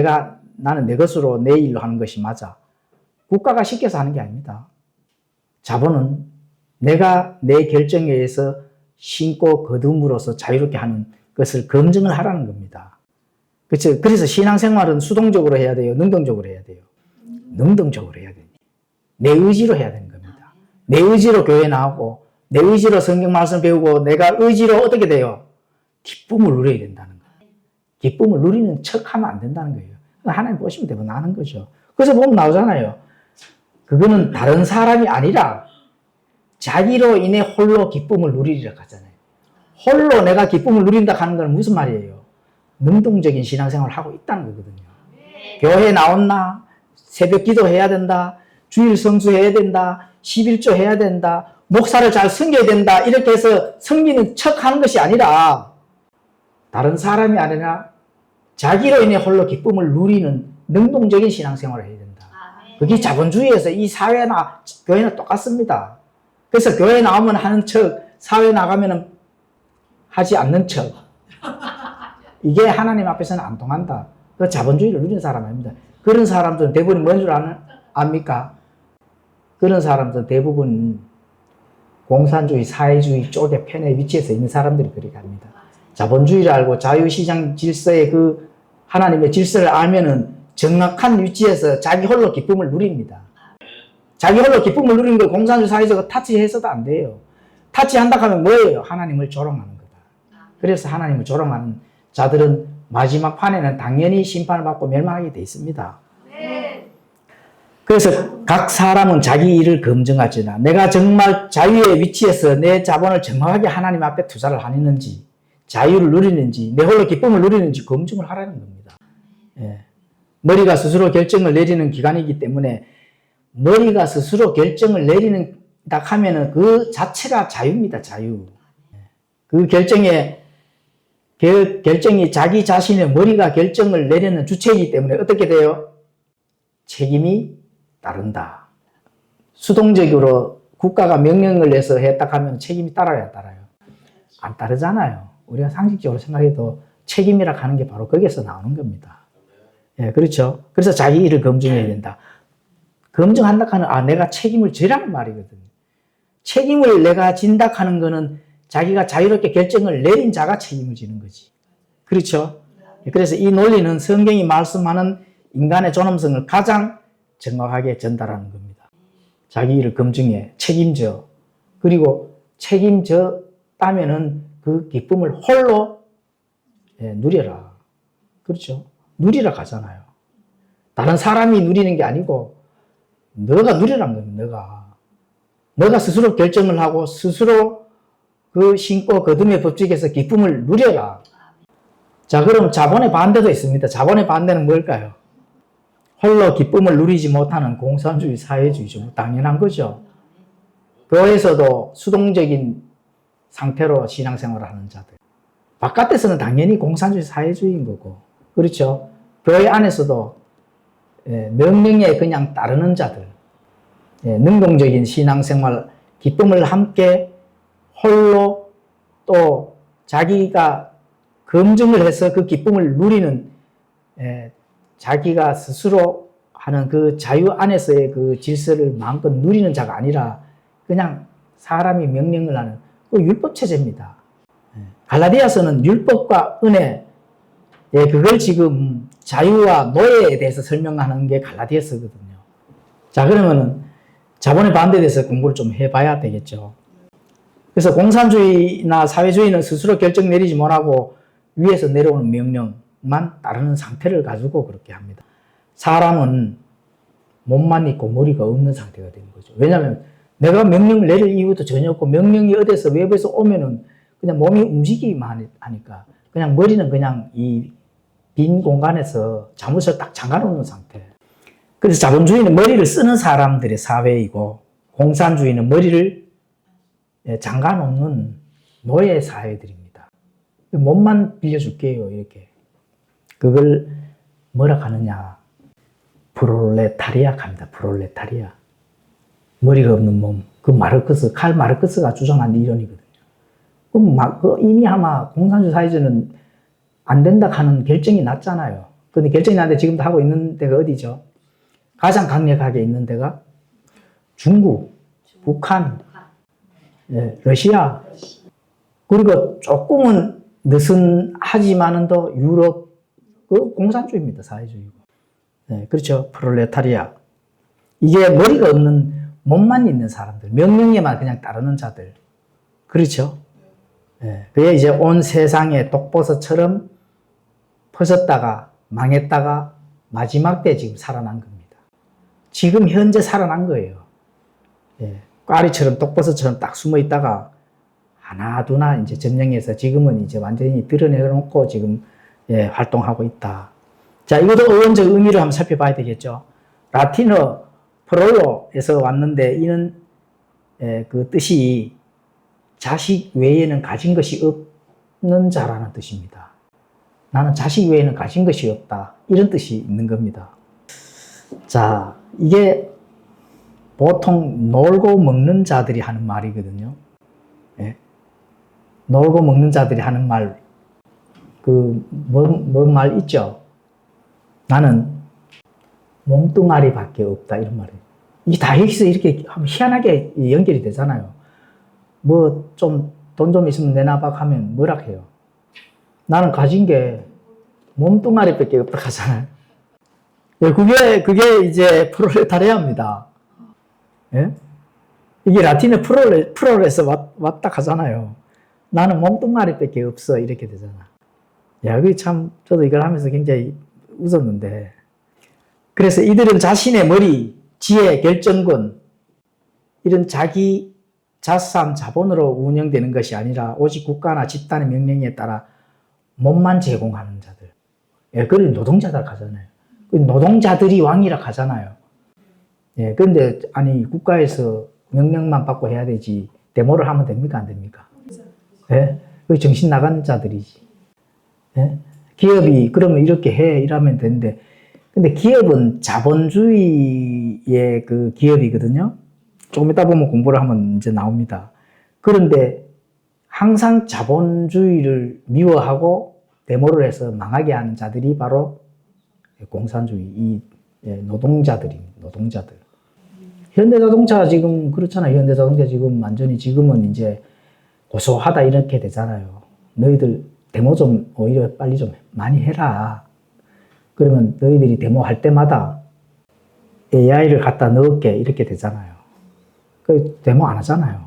나는 내 것으로 내 일로 하는 것이 맞아. 국가가 시켜서 하는 게 아닙니다. 자본은 내가 내 결정에 의해서 신고 거둠으로써 자유롭게 하는 것을 검증을 하라는 겁니다. 그렇죠? 그래서 신앙생활은 수동적으로 해야 돼요? 능동적으로 해야 돼요? 능동적으로 해야 됩니다. 내 의지로 해야 되는 겁니다. 내 의지로 교회 나오고 내 의지로 성경 말씀 배우고 내가 의지로 어떻게 돼요? 기쁨을 누려야 된다는 거예요. 기쁨을 누리는 척하면 안 된다는 거예요. 하나님 보시면 되면 나는 거죠. 그래서 보면 나오잖아요. 그거는 다른 사람이 아니라 자기로 인해 홀로 기쁨을 누리리라 하잖아요. 홀로 내가 기쁨을 누린다 하는 건 무슨 말이에요? 능동적인 신앙생활을 하고 있다는 거거든요. 교회 나온나? 새벽 기도해야 된다. 주일 성수해야 된다. 11조 해야 된다. 목사를 잘 섬겨야 된다. 이렇게 해서 섬기는 척 하는 것이 아니라 다른 사람이 아니라 자기로 인해 홀로 기쁨을 누리는 능동적인 신앙생활을 해야 된다. 그게 자본주의에서 이 사회나 교회나 똑같습니다. 그래서 교회 나오면 하는 척, 사회 나가면 하지 않는 척. 이게 하나님 앞에서는 안 통한다. 그 자본주의를 누리는 사람 아닙니다. 그런 사람들은 대부분 뭔 줄 압니까? 그런 사람들은 대부분 공산주의, 사회주의 쪽의 편에 위치해서 있는 사람들이 그렇게 합니다. 자본주의를 알고 자유시장 질서의 그 하나님의 질서를 알면은 정확한 위치에서 자기 홀로 기쁨을 누립니다. 자기 홀로 기쁨을 누리는 걸 공산주의 사회에서 타치해서도 안 돼요. 타치한다 하면 뭐예요? 하나님을 조롱하는 거다. 그래서 하나님을 조롱하는 자들은 마지막 판에는 당연히 심판을 받고 멸망하게 돼 있습니다. 그래서 각 사람은 자기 일을 검증할지나 내가 정말 자유의 위치에서 내 자본을 정확하게 하나님 앞에 투자를 하는지 자유를 누리는지 내 홀로 기쁨을 누리는지 검증을 하라는 겁니다. 예. 머리가 스스로 결정을 내리는 기관이기 때문에 머리가 스스로 결정을 내리는다 하면은 그 자체가 자유입니다. 자유. 그 결정이 자기 자신의 머리가 결정을 내리는 주체이기 때문에 어떻게 돼요? 책임이 따른다. 수동적으로 국가가 명령을 내서 했다 하면 책임이 따라야 따라요. 안 따르잖아요. 우리가 상식적으로 생각해도 책임이라 하는 게 바로 거기서 나오는 겁니다. 예, 그렇죠. 그래서 자기 일을 검증해야 된다. 검증한다 하는 내가 책임을 지라는 말이거든요. 책임을 내가 진다 하는 거는 자기가 자유롭게 결정을 내린 자가 책임을 지는 거지. 그렇죠. 그래서 이 논리는 성경이 말씀하는 인간의 존엄성을 가장 정확하게 전달하는 겁니다. 자기 일을 검증해 책임져. 그리고 책임졌다면은 그 기쁨을 홀로 누려라. 그렇죠. 누리라 가잖아요. 다른 사람이 누리는 게 아니고 너가 누리라는 겁니다. 너가 스스로 결정을 하고 스스로 그 신고 거둠의 법칙에서 기쁨을 누려라. 자, 그럼 자본의 반대도 있습니다. 자본의 반대는 뭘까요? 홀로 기쁨을 누리지 못하는 공산주의, 사회주의죠. 당연한 거죠. 교회에서도 수동적인 상태로 신앙생활을 하는 자들. 바깥에서는 당연히 공산주의, 사회주의인 거고. 그렇죠. 교회 안에서도 명령에 그냥 따르는 자들. 능동적인 신앙생활, 기쁨을 함께 홀로 또 자기가 검증을 해서 그 기쁨을 누리는 자기가 스스로 하는 그 자유 안에서의 그 질서를 마음껏 누리는 자가 아니라 그냥 사람이 명령을 하는 그 율법 체제입니다. 갈라디아서는 율법과 은혜, 예, 그걸 지금 자유와 노예에 대해서 설명하는 게 갈라디아서거든요. 자, 그러면은 자본에 반대돼서 공부를 좀 해봐야 되겠죠. 그래서 공산주의나 사회주의는 스스로 결정 내리지 못하고 위에서 내려오는 명령만 따르는 상태를 가지고 그렇게 합니다. 사람은 몸만 있고 머리가 없는 상태가 되는 거죠. 왜냐하면 내가 명령을 내릴 이유도 전혀 없고 명령이 어디서 외부에서 오면은 그냥 몸이 움직이기만 하니까 그냥 머리는 그냥 이 빈 공간에서 잠옷을 딱 잠가놓는 상태. 그래서 자본주의는 머리를 쓰는 사람들의 사회이고 공산주의는 머리를 잠가놓는 노예 사회들입니다. 몸만 빌려줄게요 이렇게. 그걸 뭐라 하느냐. 프롤레타리아 합니다. 프롤레타리아. 머리가 없는 몸. 그 칼 마르크스가 주장한 이론이거든요. 그럼 이미 아마 공산주의 사회주의는 안 된다 하는 결정이 났잖아요. 근데 결정이 났는데 지금도 하고 있는 데가 어디죠? 가장 강력하게 있는 데가 중국, 북한, 러시아, 그리고 조금은 느슨하지만은 더 유럽, 그 공산주의입니다. 사회주의고. 네, 그렇죠. 프롤레타리아. 이게 머리가 없는 몸만 있는 사람들, 명령에만 그냥 따르는 자들. 그렇죠. 네, 그게 이제 온 세상에 독버섯처럼 퍼졌다가 망했다가 마지막 때 지금 살아난 겁니다. 지금 현재 살아난 거예요. 예, 꽈리처럼 독버섯처럼 딱 숨어 있다가 하나 두나 이제 점령해서 지금은 이제 완전히 드러내놓고 지금 활동하고 있다. 자, 이것도 어원적 의미를 한번 살펴봐야 되겠죠. 라틴어 프롤로에서 왔는데 이는 그 뜻이 자식 외에는 가진 것이 없는 자라는 뜻입니다. 나는 자식 외에는 가진 것이 없다. 이런 뜻이 있는 겁니다. 자, 이게 보통 놀고 먹는 자들이 하는 말이거든요. 예? 놀고 먹는 자들이 하는 말, 뭔 말 있죠? 나는 몸뚱아리밖에 없다. 이런 말이에요. 이게 다 여기서 이렇게 희한하게 연결이 되잖아요. 뭐 좀 돈 좀 있으면 내놔봐 하면 뭐라 해요? 나는 가진 게 몸뚱아리밖에 없다 하잖아요. 예, 그게 이제 프롤레타리아입니다. 예? 이게 라틴어 프롤에서 왔다 하잖아요. 나는 몸뚱아리밖에 없어. 이렇게 되잖아. 야, 그게 참, 저도 이걸 하면서 굉장히 웃었는데. 그래서 이들은 자신의 머리, 지혜, 결정권, 이런 자기 자산, 자본으로 운영되는 것이 아니라 오직 국가나 집단의 명령에 따라 몸만 제공하는 자들. 예, 그걸 노동자들 하잖아요. 노동자들이 왕이라 하잖아요. 예, 그런데 아니 국가에서 명령만 받고 해야 되지 데모를 하면 됩니까? 안 됩니까? 예, 그 정신 나간 자들이지. 예? 기업이 그러면 이렇게 해 이러면 되는데, 근데 기업은 자본주의의 그 기업이거든요. 조금 이따 보면 공부를 하면 이제 나옵니다. 그런데 항상 자본주의를 미워하고 데모를 해서 망하게 하는 자들이 바로 공산주의, 이 노동자들입니다. 노동자들. 현대자동차 지금 그렇잖아요. 현대자동차 지금 완전히 지금은 이제 고소하다 이렇게 되잖아요. 너희들 데모 좀 오히려 빨리 좀 많이 해라. 그러면 너희들이 데모할 때마다 AI를 갖다 넣을게 이렇게 되잖아요. 그 데모 안 하잖아요.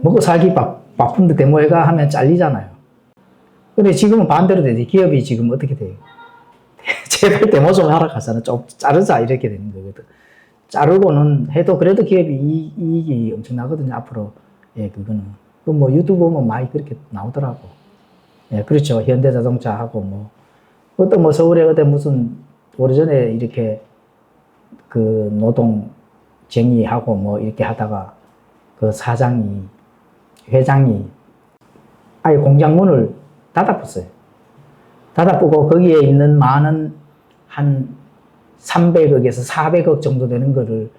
먹고 살기 바쁜데 데모해가 하면 잘리잖아요. 근데 지금은 반대로 되지. 기업이 지금 어떻게 돼요? 제발 데모 좀 하라 하잖아. 좀 자르자 이렇게 되는 거거든. 자르고는 해도 그래도 기업이 이익이 엄청나거든요. 앞으로. 예, 그거는. 그 뭐 유튜브 보면 많이 그렇게 나오더라고. 예, 그렇죠. 현대자동차하고 뭐. 그것도 뭐 서울에 어디 무슨 오래전에 이렇게 그 노동쟁의하고 뭐 이렇게 하다가 그 회장이 아예 공장문을 닫아봤어요. 닫아보고 거기에 있는 많은 한 300억에서 400억 정도 되는 거를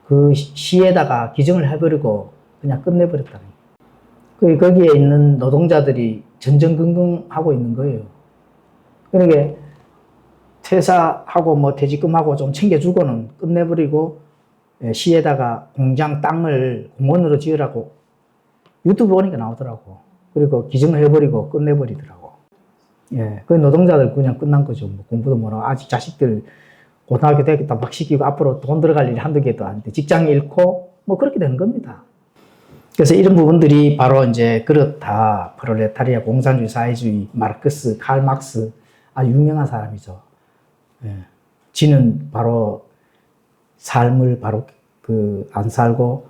그 시에다가 기증을 해버리고 그냥 끝내버렸다는 거예요. 거기에 있는 노동자들이 전전긍긍하고 있는 거예요. 그러니까 퇴사하고 뭐 퇴직금하고 좀 챙겨주고는 끝내버리고 시에다가 공장 땅을 공원으로 지으라고 유튜브 보니까 나오더라고. 그리고 기증을 해버리고 끝내버리더라고. 예, 그 노동자들 그냥 끝난 거죠. 뭐 공부도 못하고 아직 자식들 고등학교 대학교 막 시키고 앞으로 돈 들어갈 일이 한두 개도 안 돼. 직장 잃고 뭐 그렇게 되는 겁니다. 그래서 이런 부분들이 바로 이제 그렇다. 프롤레타리아, 공산주의, 사회주의, 마르크스, 칼 막스 아주 유명한 사람이죠. 예. 지는 바로 삶을 바로 안 살고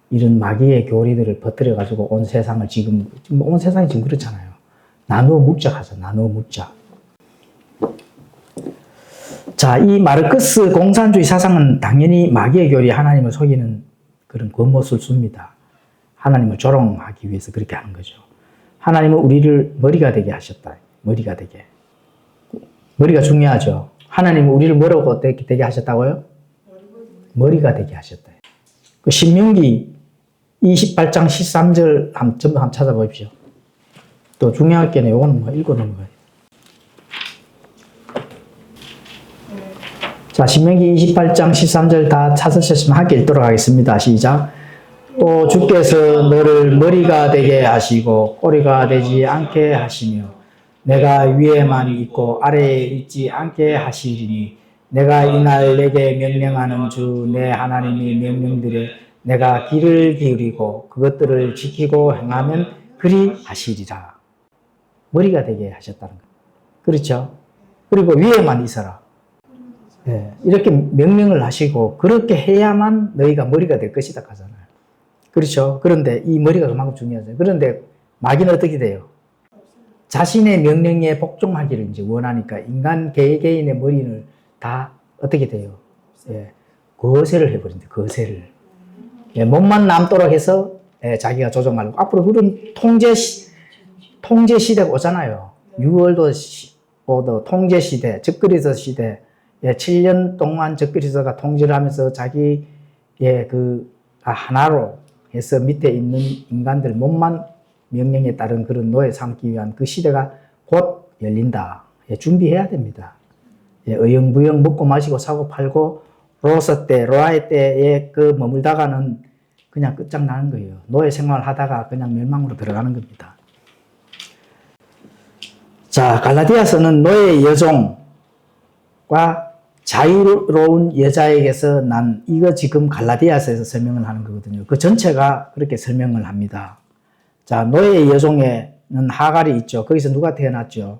이런 마귀의 교리들을 퍼뜨려 가지고 온 세상을 지금 온 세상이 지금 그렇잖아요. 나누어 묻자 하죠. 나누어 묻자. 자, 이 마르크스 공산주의 사상은 당연히 마귀의 교리, 하나님을 속이는 그런 권모술수입니다. 하나님을 조롱하기 위해서 그렇게 하는 거죠. 하나님은 우리를 머리가 되게 하셨다. 머리가 되게. 머리가 중요하죠. 하나님은 우리를 뭐라고 되게 하셨다고요? 머리가 되게 하셨다. 그 신명기 28장 13절 한번 찾아보십시오. 또 중요할 게는 요거는 뭐 읽고 넘어가요. 자, 신명기 28장 13절 다 찾으셨으면 함께 읽도록 하겠습니다. 시작. 또 주께서 너를 머리가 되게 하시고 꼬리가 되지 않게 하시며 내가 위에만 있고 아래에 있지 않게 하시리니 내가 이날 내게 명령하는 주 내 하나님의 명령들에 내가 귀를 기울이고 그것들을 지키고 행하면 그리 하시리라. 머리가 되게 하셨다는 것. 그렇죠? 그리고 위에만 있어라. 예, 이렇게 명령을 하시고 그렇게 해야만 너희가 머리가 될 것이다 하잖아요. 그렇죠? 그런데 이 머리가 그만큼 중요하죠. 그런데 마귀는 어떻게 돼요? 자신의 명령에 복종하기를 이제 원하니까 인간 개개인의 머리를 다 어떻게 돼요? 예, 거세를 해버린다. 거세를. 예, 몸만 남도록 해서 자기가 조종하려고. 앞으로 그런 통제 시대가 오잖아요. 6월도 통제 시대, 적그리스도 시대. 예, 7년 동안 적그리스도가 통제를 하면서 자기의 하나로 해서 밑에 있는 인간들 몸만 명령에 따른 그런 노예 삼기 위한 그 시대가 곧 열린다. 예, 준비해야 됩니다. 예, 어영부영 먹고 마시고 사고 팔고 로아의 때에 머물다가는 그냥 끝장나는 거예요. 노예 생활 하다가 그냥 멸망으로 들어가는 겁니다. 자, 갈라디아서는 노예 여종과 자유로운 여자에게서 난 이거 지금 갈라디아서에서 설명을 하는 거거든요. 그 전체가 그렇게 설명을 합니다. 자, 노예 여종에는 하갈이 있죠. 거기서 누가 태어났죠?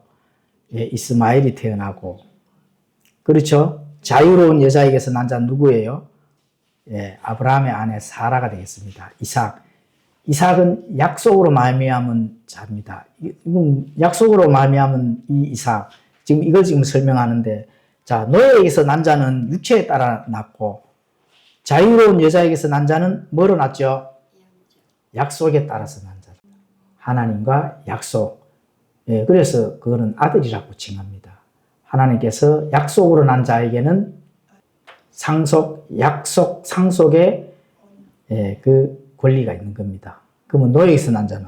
예, 이스마엘이 태어나고. 그렇죠? 자유로운 여자에게서 난 자는 누구예요? 예, 아브라함의 아내 사라가 되겠습니다. 이삭은 약속으로 말미암은 자입니다. 약속으로 말미암은 이 이삭. 지금 이걸 지금 설명하는데, 자, 노예에게서 난 자는 육체에 따라 낳고, 자유로운 여자에게서 난 자는 뭐로 낳죠? 약속에 따라서 난 자. 하나님과 약속. 예, 그래서 그거는 아들이라고 칭합니다. 하나님께서 약속으로 난 자에게는 상속의 그 권리가 있는 겁니다. 그러면 노예에서 난 자는.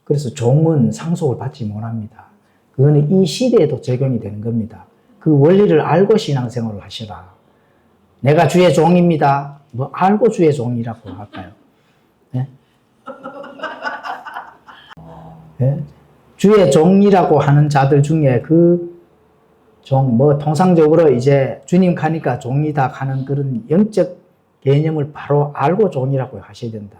그래서 종은 상속을 받지 못합니다. 그거는 이 시대에도 적용이 되는 겁니다. 그 원리를 알고 신앙생활을 하시라. 내가 주의 종입니다. 뭐 알고 주의 종이라고 할까요? 네? 네? 주의 종이라고 하는 자들 중에 그 종, 통상적으로 이제 주님 가니까 종이다 하는 그런 영적 개념을 바로 알고 종이라고 하셔야 된다.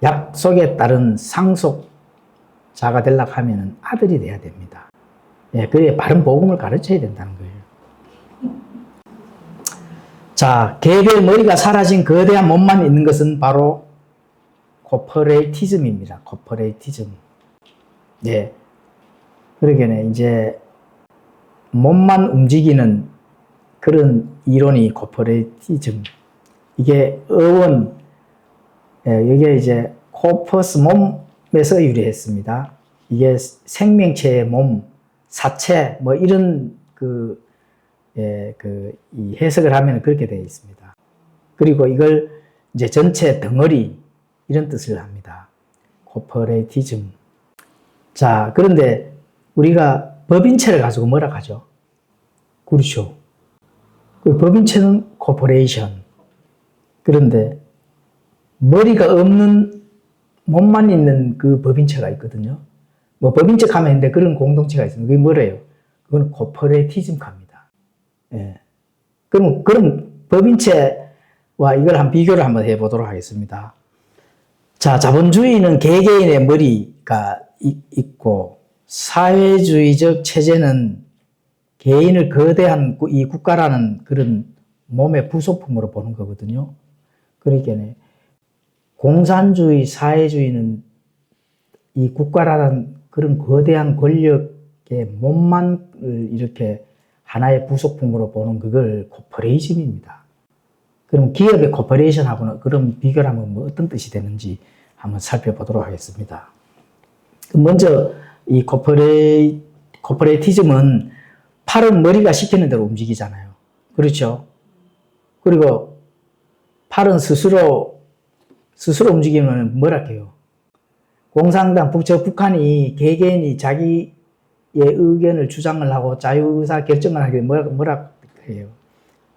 약속에 따른 상속자가 되려고 하면 아들이 돼야 됩니다. 예, 그래야 바른 복음을 가르쳐야 된다는 거예요. 자, 개별 머리가 사라진 거대한 몸만 있는 것은 바로 코퍼레이티즘입니다. 코퍼레이티즘. 예. 그러게는 이제 몸만 움직이는 그런 이론이 코퍼레이티즘. 이게 이게 이제 코퍼스 몸에서 유래했습니다. 이게 생명체의 몸, 사체, 이런 이 해석을 하면 그렇게 되어 있습니다. 그리고 이걸 이제 전체 덩어리, 이런 뜻을 합니다. 코퍼레이티즘. 자, 그런데 우리가 법인체를 가지고 뭐라 하죠? 그렇죠. 그 법인체는 코퍼레이션. 그런데 머리가 없는 몸만 있는 그 법인체가 있거든요. 뭐 법인체 가면 있는데 그런 공동체가 있습니다. 그게 뭐래요? 그건 코퍼레티즘카입니다. 예. 그럼 법인체와 이걸 비교를 한번 해보도록 하겠습니다. 자, 자본주의는 개개인의 머리가 있고 사회주의적 체제는 개인을 거대한 이 국가라는 그런 몸의 부속품으로 보는 거거든요. 그러니까 공산주의, 사회주의는 이 국가라는 그런 거대한 권력의 몸만 이렇게 하나의 부속품으로 보는 그걸 코퍼레이즘입니다. 그럼 기업의 코퍼레이션하고는 그런 비교를 하면 뭐 어떤 뜻이 되는지 한번 살펴보도록 하겠습니다. 먼저 이 코퍼레이티즘은 팔은 머리가 시키는 대로 움직이잖아요. 그렇죠? 그리고 팔은 스스로 움직이면 뭐라 해요? 공산당, 북한이 개개인이 자기의 의견을 주장을 하고 자유의사 결정을 하게 뭐라 해요?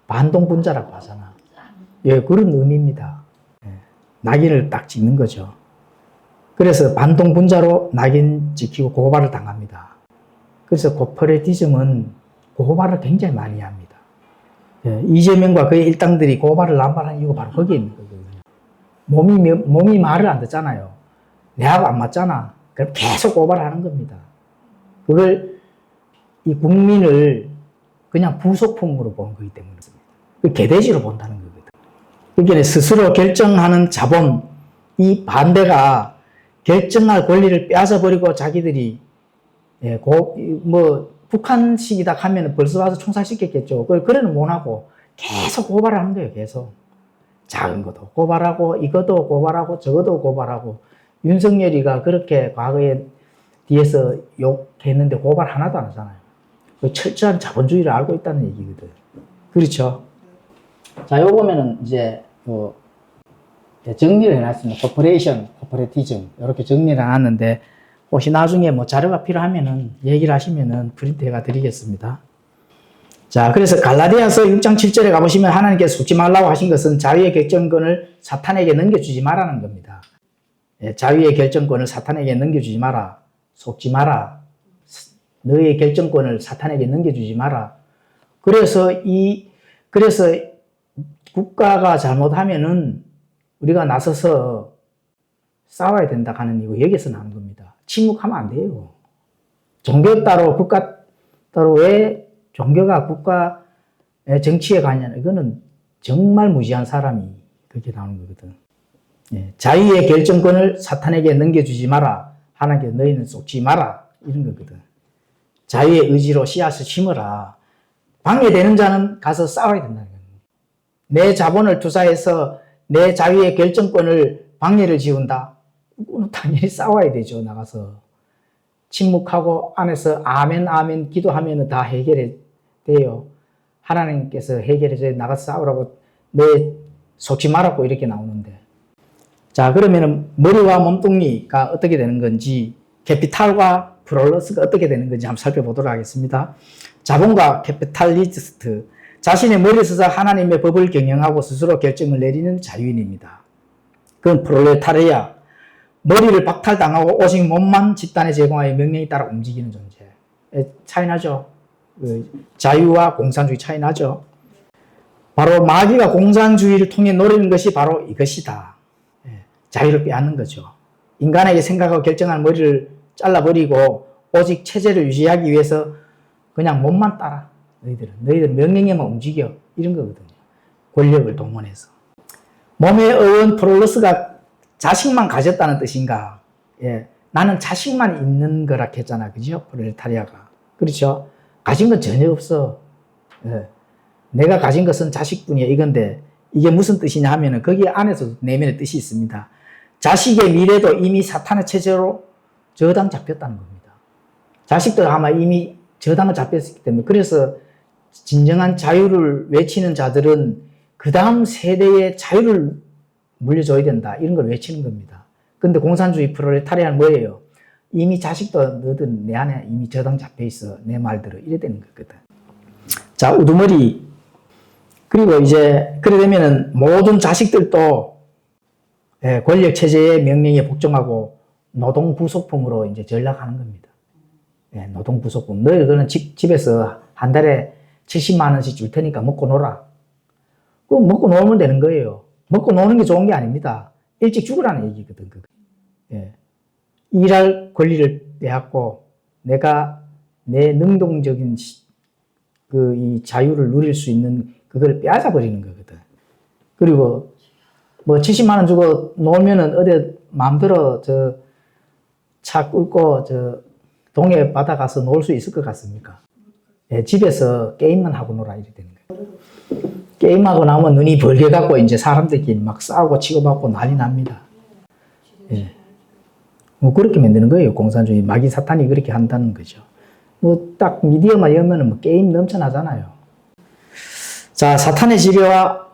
반동분자라고 하잖아. 예, 그런 의미입니다. 예, 낙인을 딱 찍는 거죠. 그래서 반동분자로 낙인 찍히고 고발을 당합니다. 그래서 코퍼레티즘은 고발을 굉장히 많이 합니다. 예, 이재명과 그의 일당들이 고발을 남발한 이유가 바로 거기에 있는 거거든요. 몸이 말을 안 듣잖아요. 내하고 안 맞잖아. 그럼 계속 고발하는 겁니다. 그걸 이 국민을 그냥 부속품으로 보는 거기 때문에 그렇습니다. 그 개돼지로 본다는 거거든. 그러니까 스스로 결정하는 자본, 이 반대가 결정할 권리를 빼앗아버리고 자기들이 북한식이다 하면 벌써 와서 총살시켰겠죠. 그래는 못하고 계속 고발을 하는 거예요. 계속. 작은 것도 고발하고 이것도 고발하고 저것도 고발하고 윤석열이가 그렇게 과거에 뒤에서 욕했는데 고발 하나도 안 하잖아요. 철저한 자본주의를 알고 있다는 얘기거든. 그렇죠? 자, 요 보면은 이제 정리를 해놨습니다. 코퍼레티즘 이렇게 정리를 해놨는데 혹시 나중에 뭐 자료가 필요하면은 얘기를 하시면은 프린트해가 드리겠습니다. 자, 그래서 갈라디아서 6장 7절에 가보시면 하나님께서 속지 말라고 하신 것은 자유의 결정권을 사탄에게 넘겨주지 마라는 겁니다. 예, 자유의 결정권을 사탄에게 넘겨주지 마라. 속지 마라. 너의 결정권을 사탄에게 넘겨주지 마라. 그래서 국가가 잘못하면은 우리가 나서서 싸워야 된다 하는 이거 여기서 나오는 겁니다. 침묵하면 안 돼요. 종교 따로 국가 따로 왜 종교가 국가의 정치에 가냐는 이거는 정말 무지한 사람이 그렇게 나오는 거거든. 예, 자유의 결정권을 사탄에게 넘겨주지 마라. 하나님께 너희는 쏟지 마라. 이런 거거든. 자유의 의지로 씨앗을 심어라. 방해되는 자는 가서 싸워야 된다는 거예요. 내 자본을 투자해서 내 자유의 결정권을 방해를 지운다. 당연히 싸워야 되죠. 나가서. 침묵하고 안에서 아멘 아멘 기도하면 다 해결이 돼요. 하나님께서 해결해서 나가서 싸우라고 내 속지 말라고 이렇게 나오는데. 자, 그러면은 머리와 몸뚱이가 어떻게 되는 건지, 캐피탈과 플러스가 어떻게 되는 건지 한번 살펴보도록 하겠습니다. 자본과 캐피탈리스트, 자신의 머리에 서서 하나님의 법을 경영하고 스스로 결정을 내리는 자유인입니다. 그건 프롤레타리아, 머리를 박탈당하고 오직 몸만 집단에 제공하여 명령에 따라 움직이는 존재. 차이나죠? 자유와 공산주의 차이나죠? 바로 마귀가 공산주의를 통해 노리는 것이 바로 이것이다. 자유를 빼앗는 거죠. 인간에게 생각하고 결정할 머리를 잘라버리고 오직 체제를 유지하기 위해서 그냥 몸만 따라. 너희들 명령에만 움직여. 이런 거거든요. 권력을 동원해서. 몸의 어원 프롤로스가 자식만 가졌다는 뜻인가? 예, 나는 자식만 있는 거라 했잖아. 그죠? 프롤레타리아가. 그렇죠? 가진 건 전혀 없어. 예, 내가 가진 것은 자식뿐이야. 이건데 이게 무슨 뜻이냐 하면은 거기 안에서 내면의 뜻이 있습니다. 자식의 미래도 이미 사탄의 체제로 저당 잡혔다는 겁니다. 자식도 아마 이미 저당을 잡혔기 때문에 그래서 진정한 자유를 외치는 자들은 그 다음 세대의 자유를 물려줘야 된다. 이런 걸 외치는 겁니다. 근데 공산주의 프롤레타리아는 뭐예요? 이미 자식도 너든 내 안에 이미 저당 잡혀있어. 내 말 들어. 이래 되는 거거든. 자, 우두머리. 그리고 이제, 그래 되면은 모든 자식들도 권력 체제의 명령에 복종하고 노동 부속품으로 이제 전락하는 겁니다. 노동 부속품. 너희 그는 집에서 한 달에 70만 원씩 줄 테니까 먹고 놀아. 그럼 먹고 놀면 되는 거예요. 먹고 노는 게 좋은 게 아닙니다. 일찍 죽으라는 얘기거든. 일할 권리를 빼앗고 내가 내 능동적인 이 자유를 누릴 수 있는 그걸 빼앗아 버리는 거거든. 그리고 뭐 70만 원 주고 놀면은 어디 마음대로 차 끌고 동해 바다 가서 놀 수 있을 것 같습니까? 집에서 게임만 하고 놀아 이렇게 되는 거예요. 게임하고 나면 눈이 벌게 갖고 이제 사람들끼리 막 싸우고 치고받고 난리 납니다. 뭐 그렇게 만드는 거예요. 공산주의 마귀 사탄이 그렇게 한다는 거죠. 뭐 딱 미디어만 열면은 뭐 게임 넘쳐나잖아요. 자, 사탄의 지배와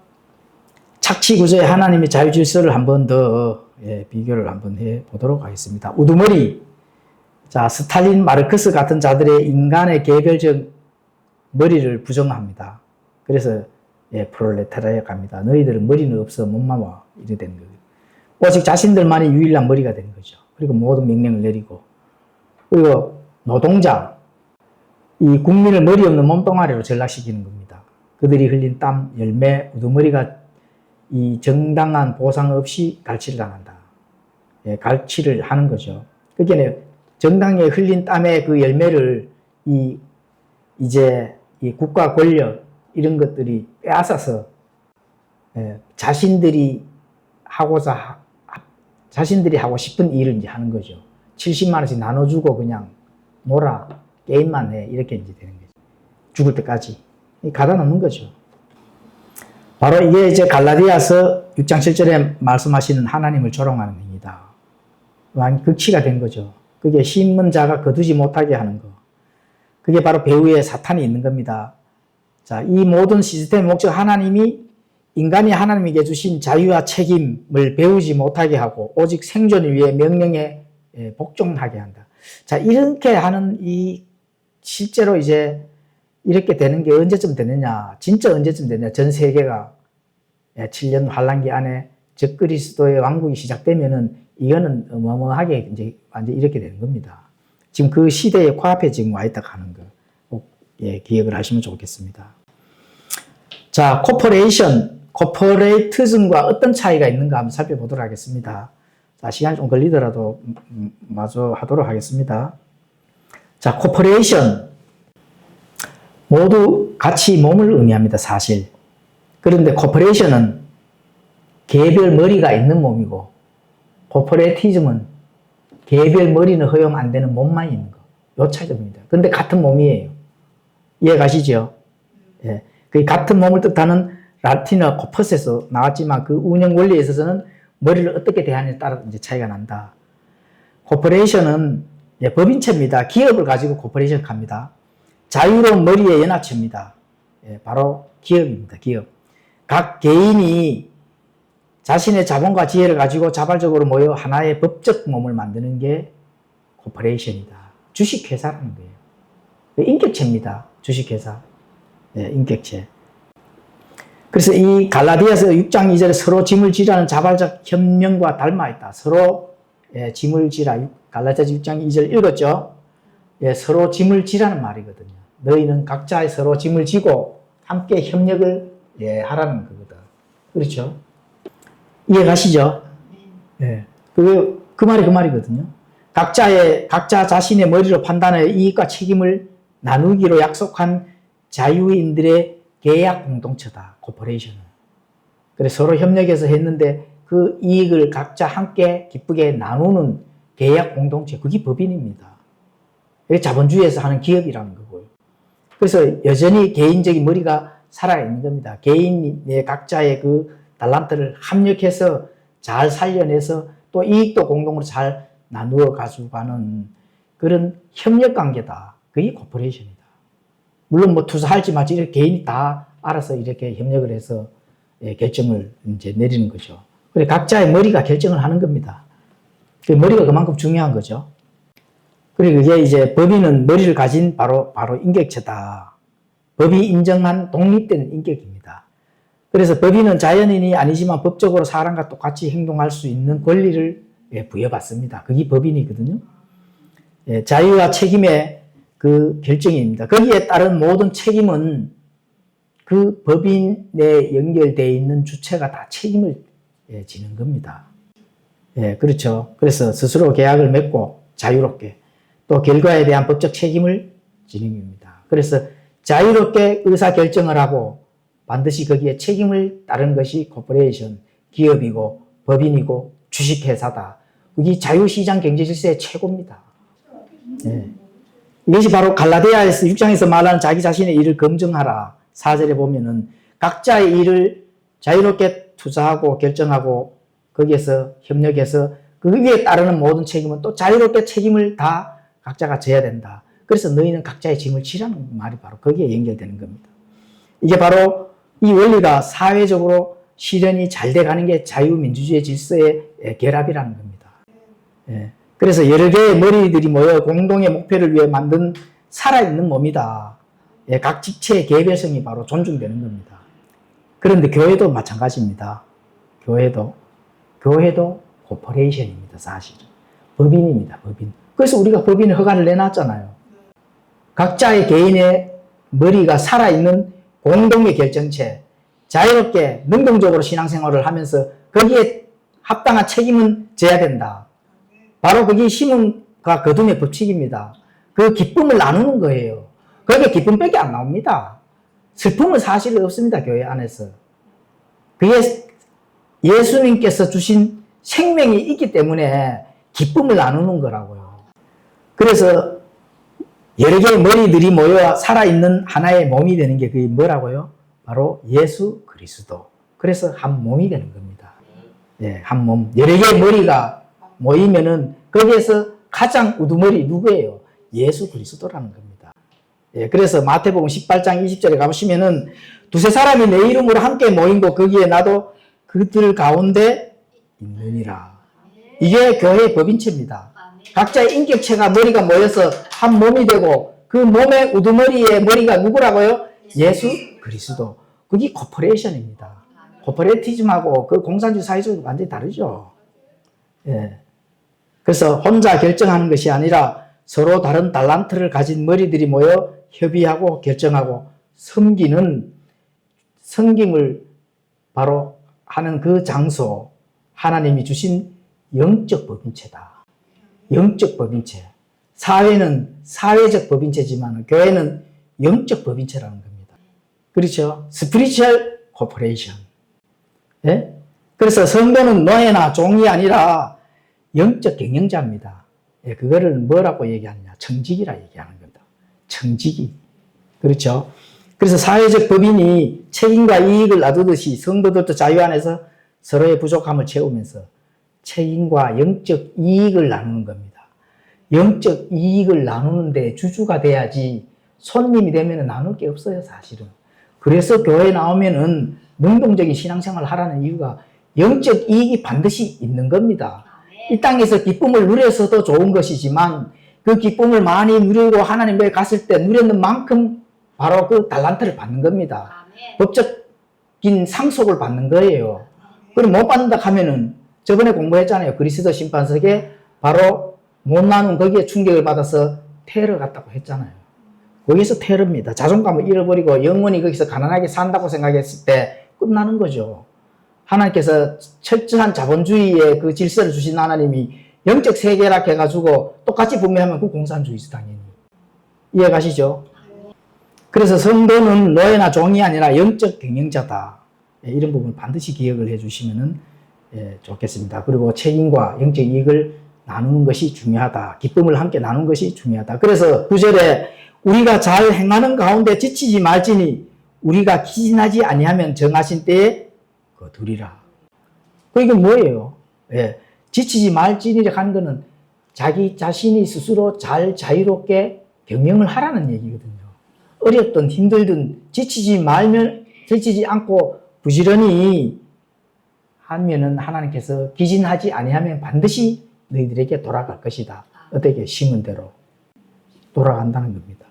착취 구조의 하나님의 자유 질서를 한 번 더 비교를 한번 해 보도록 하겠습니다. 우두머리. 자, 스탈린, 마르크스 같은 자들의 인간의 개별적 머리를 부정합니다. 그래서 프롤레타리아 갑니다. 너희들은 머리는 없어 못 마와 이래 되는 거예요. 오직 자신들만이 유일한 머리가 되는 거죠. 그리고 모든 명령을 내리고, 그리고 노동자, 이 국민을 머리 없는 몸뚱아리로 전락시키는 겁니다. 그들이 흘린 땀, 열매, 우두머리가 이 정당한 보상 없이 갈취를 당한다. 갈취를 하는 거죠. 그러니까 정당에 흘린 땀의 그 열매를 이제 이 국가 권력 이런 것들이 빼앗아서 자신들이 하고 싶은 일을 이제 하는 거죠. 70만 원씩 나눠주고 그냥 놀아, 게임만 해 이렇게 이제 되는 거죠. 죽을 때까지 가다 놓는 거죠. 바로 이게 이제 갈라디아서 6장 7절에 말씀하시는 하나님을 조롱하는 행위다. 완 극치가 된 거죠. 그게 심은 자가 거두지 못하게 하는 거. 그게 바로 배후에 사탄이 있는 겁니다. 자, 이 모든 시스템의 목적, 하나님이 인간이 하나님에게 주신 자유와 책임을 배우지 못하게 하고 오직 생존을 위해 명령에 복종하게 한다. 자, 이렇게 하는 실제로 이제 이렇게 되는 게 언제쯤 되느냐? 진짜 언제쯤 되느냐? 전 세계가 7년 환란기 안에 적그리스도의 왕국이 시작되면은 이거는 어마어마하게 이제 완전 이렇게 되는 겁니다. 지금 그 시대에 코앞에 지금 와 있다 하는 거 꼭 기억을 하시면 좋겠습니다. 자, 코퍼레이트즘과 어떤 차이가 있는가 한번 살펴보도록 하겠습니다. 자, 시간이 좀 걸리더라도 마저 하도록 하겠습니다. 자, 코퍼레이션 모두 같이 몸을 의미합니다, 사실. 그런데 코퍼레이션은 개별 머리가 있는 몸이고 코퍼레이티즘은 개별 머리는 허용 안 되는 몸만 있는 거. 요 차이점입니다. 그런데 같은 몸이에요. 이해 가시죠? 그 같은 몸을 뜻하는 라틴어 코퍼스에서 나왔지만 그 운영 원리에 있어서는 머리를 어떻게 대하느냐에 따라 이제 차이가 난다. 코퍼레이션은 법인체입니다. 기업을 가지고 코퍼레이션 합니다. 자유로운 머리의 연합체입니다. 바로 기업입니다. 기업. 각 개인이 자신의 자본과 지혜를 가지고 자발적으로 모여 하나의 법적 몸을 만드는 게 코퍼레이션이다. 주식회사라는 거예요. 인격체입니다. 주식회사. 인격체. 그래서 이 갈라디아서 6장 2절에 서로 짐을 지라는 자발적 협력과 닮아 있다. 서로 짐을 지라. 갈라디아서 6장 2절 읽었죠? 서로 짐을 지라는 말이거든요. 너희는 각자 서로 짐을 지고 함께 협력을 하라는 거거든. 그렇죠? 이해 가시죠? 그 말이 그 말이거든요. 각자 자신의 머리로 판단하여 이익과 책임을 나누기로 약속한 자유인들의 계약 공동체다. 코퍼레이션은. 그래서 서로 협력해서 했는데 그 이익을 각자 함께 기쁘게 나누는 계약 공동체. 그게 법인입니다. 이게 자본주의에서 하는 기업이라는 거고요. 그래서 여전히 개인적인 머리가 살아있는 겁니다. 개인의 각자의 그 달란트를 합력해서 잘 살려내서 또 이익도 공동으로 잘 나누어 가지고 가는 그런 협력 관계다. 그게 코퍼레이션이다. 물론 뭐 투자할지 말지 이렇게 개인이 다 알아서 이렇게 협력을 해서 결정을 이제 내리는 거죠. 그래 각자의 머리가 결정을 하는 겁니다. 그 머리가 그만큼 중요한 거죠. 그리고 이게 이제 법인은 머리를 가진 바로 인격체다. 법이 인정한 독립된 인격입니다. 그래서 법인은 자연인이 아니지만 법적으로 사람과 똑같이 행동할 수 있는 권리를 부여받습니다. 그게 법인이거든요. 자유와 책임의 그 결정입니다. 거기에 따른 모든 책임은 그 법인에 연결되어 있는 주체가 다 책임을 지는 겁니다. 그렇죠. 그래서 스스로 계약을 맺고 자유롭게 또 결과에 대한 법적 책임을 지는 겁니다. 그래서 자유롭게 의사결정을 하고 반드시 거기에 책임을 따른 것이 코퍼레이션, 기업이고 법인이고 주식회사다. 그게 자유시장 경제질서의 최고입니다. 이것이 바로 갈라디아에서 6장에서 말하는 자기 자신의 일을 검증하라. 4절에 보면은 각자의 일을 자유롭게 투자하고 결정하고 거기에서 협력해서 거기에 따르는 모든 책임은 또 자유롭게 책임을 다 각자가 져야 된다. 그래서 너희는 각자의 짐을 지라는 말이 바로 거기에 연결되는 겁니다. 이게 바로 이 원리가 사회적으로 실현이 잘 돼가는 게 자유민주주의 질서의 결합이라는 겁니다. 그래서 여러 개의 머리들이 모여 공동의 목표를 위해 만든 살아있는 몸이다. 각 직체의 개별성이 바로 존중되는 겁니다. 그런데 교회도 마찬가지입니다. 교회도 코퍼레이션입니다. 사실은. 법인입니다. 법인. 그래서 우리가 법인의 허가를 내놨잖아요. 각자의 개인의 머리가 살아있는 공동의 결정체, 자유롭게 능동적으로 신앙생활을 하면서 거기에 합당한 책임은 져야 된다. 바로 그게 심음과 거둠의 법칙입니다. 그 기쁨을 나누는 거예요. 거기에 기쁨밖에 안 나옵니다. 슬픔은 사실 없습니다. 교회 안에서. 그게 예수님께서 주신 생명이 있기 때문에 기쁨을 나누는 거라고요. 그래서 여러 개의 머리들이 모여 살아있는 하나의 몸이 되는 게 그게 뭐라고요? 바로 예수 그리스도. 그래서 한 몸이 되는 겁니다. 한 몸. 여러 개의 머리가 모이면은 거기에서 가장 우두머리 누구예요? 예수 그리스도라는 겁니다. 그래서 마태복음 18장 20절에 가보시면은 두세 사람이 내 이름으로 함께 모인 곳 거기에 나도 그들 가운데 있느니라. 이게 교회의 법인체입니다. 각자의 인격체가 머리가 모여서 한 몸이 되고 그 몸의 우두머리의 머리가 누구라고요? 예수 그리스도. 그게 코퍼레이션입니다. 코퍼레이티즘하고 그 공산주의 사회주의가 완전히 다르죠. 그래서 혼자 결정하는 것이 아니라 서로 다른 달란트를 가진 머리들이 모여 협의하고 결정하고 섬김을 바로 하는 그 장소, 하나님이 주신 영적 법인체다. 영적 법인체. 사회는 사회적 법인체지만 교회는 영적 법인체라는 겁니다. 그렇죠? 스피리추얼 코퍼레이션. 그래서 성도는 노예나 종이 아니라 영적 경영자입니다. 그거를 뭐라고 얘기하느냐? 청직이라 얘기하는 겁니다. 청직이. 그렇죠? 그래서 사회적 법인이 책임과 이익을 놔두듯이 성도들도 자유 안에서 서로의 부족함을 채우면서 책임과 영적 이익을 나누는 겁니다. 영적 이익을 나누는데 주주가 돼야지 손님이 되면 나눌 게 없어요, 사실은. 그래서 교회에 나오면은 능동적인 신앙생활을 하라는 이유가 영적 이익이 반드시 있는 겁니다. 이 땅에서 기쁨을 누려서도 좋은 것이지만 그 기쁨을 많이 누리고 하나님께 갔을 때 누렸는 만큼 바로 그 달란트를 받는 겁니다. 법적인 상속을 받는 거예요. 그럼 못 받는다 하면은 저번에 공부했잖아요. 그리스도 심판석에 바로 못 나눈 거기에 충격을 받아서 테러 갔다고 했잖아요. 거기서 테러입니다. 자존감을 잃어버리고 영원히 거기서 가난하게 산다고 생각했을 때 끝나는 거죠. 하나님께서 철저한 자본주의의 그 질서를 주신 하나님이 영적 세계락 해가지고 똑같이 분배하면 그 공산주의죠, 당연히. 이해가시죠? 그래서 성도는 노예나 종이 아니라 영적 경영자다. 이런 부분을 반드시 기억을 해주시면 좋겠습니다. 그리고 책임과 영적 이익을 나누는 것이 중요하다. 기쁨을 함께 나누는 것이 중요하다. 그래서 9절에 우리가 잘 행하는 가운데 지치지 말지니 우리가 기진하지 아니하면 정하신 때에 거두리라. 이게 뭐예요? 지치지 말지니라 하는 것은 자기 자신이 스스로 잘 자유롭게 경영을 하라는 얘기거든요. 어렵든 힘들든 지치지 않고 부지런히 하면은 하나님께서 기진하지 아니하면 반드시 너희들에게 돌아갈 것이다. 어떻게 심은 대로 돌아간다는 겁니다.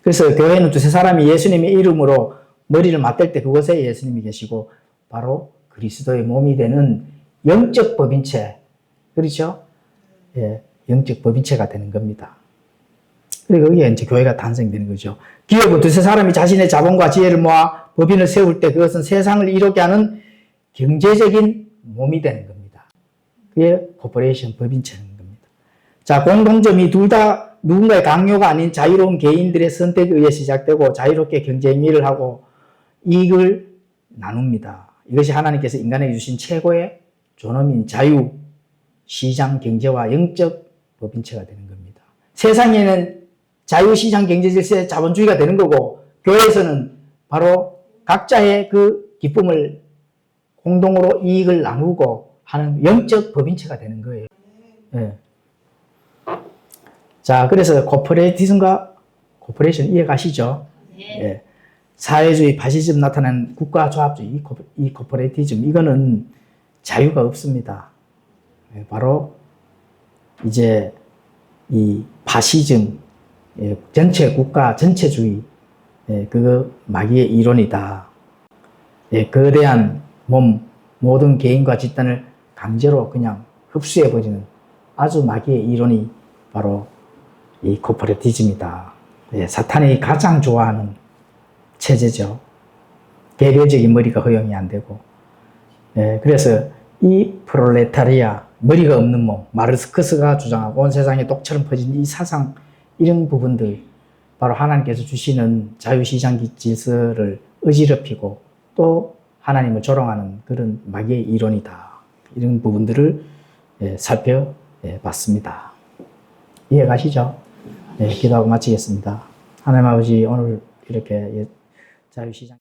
그래서 교회는 두세 사람이 예수님의 이름으로 머리를 맞댈 때 그곳에 예수님이 계시고 바로 그리스도의 몸이 되는 영적 법인체, 그렇죠? 예, 영적 법인체가 되는 겁니다. 그리고 거기에 이제 교회가 탄생되는 거죠. 기업은 두세 사람이 자신의 자본과 지혜를 모아 법인을 세울 때 그것은 세상을 이롭게 하는 경제적인 몸이 되는 겁니다. 그게 코퍼레이션 법인체는 겁니다. 자, 공동점이 둘 다 누군가의 강요가 아닌 자유로운 개인들의 선택에 의해 시작되고 자유롭게 경제 행위를 하고 이익을 나눕니다. 이것이 하나님께서 인간에게 주신 최고의 존엄인 자유, 시장 경제와 영적 법인체가 되는 겁니다. 세상에는 자유 시장 경제 질서의 자본주의가 되는 거고 교회에서는 바로 각자의 그 기쁨을 공동으로 이익을 나누고 하는 영적 법인체가 되는 거예요. 네. 자, 그래서 코퍼레이티즘과 코퍼레이션 이해가시죠? 네. 예. 사회주의, 파시즘 나타나는 국가조합주의, 이 코퍼레이티즘, 이거는 자유가 없습니다. 예, 바로 이제 이 파시즘, 예, 전체 국가 전체주의, 예, 그거 마귀의 이론이다. 예, 거대한 몸, 모든 개인과 집단을 강제로 그냥 흡수해버리는 아주 마귀의 이론이 바로 이 코퍼레티즘이다. 예, 사탄이 가장 좋아하는 체제죠. 개별적인 머리가 허용이 안 되고. 예, 그래서 이 프롤레타리아, 머리가 없는 몸, 마르크스가 주장하고 온 세상에 독처럼 퍼진 이 사상, 이런 부분들, 바로 하나님께서 주시는 자유시장 질서를 어지럽히고 또 하나님을 조롱하는 그런 마귀의 이론이다. 이런 부분들을 살펴봤습니다. 이해가시죠? 네, 기도하고 마치겠습니다. 하나님 아버지, 오늘 이렇게 자유시장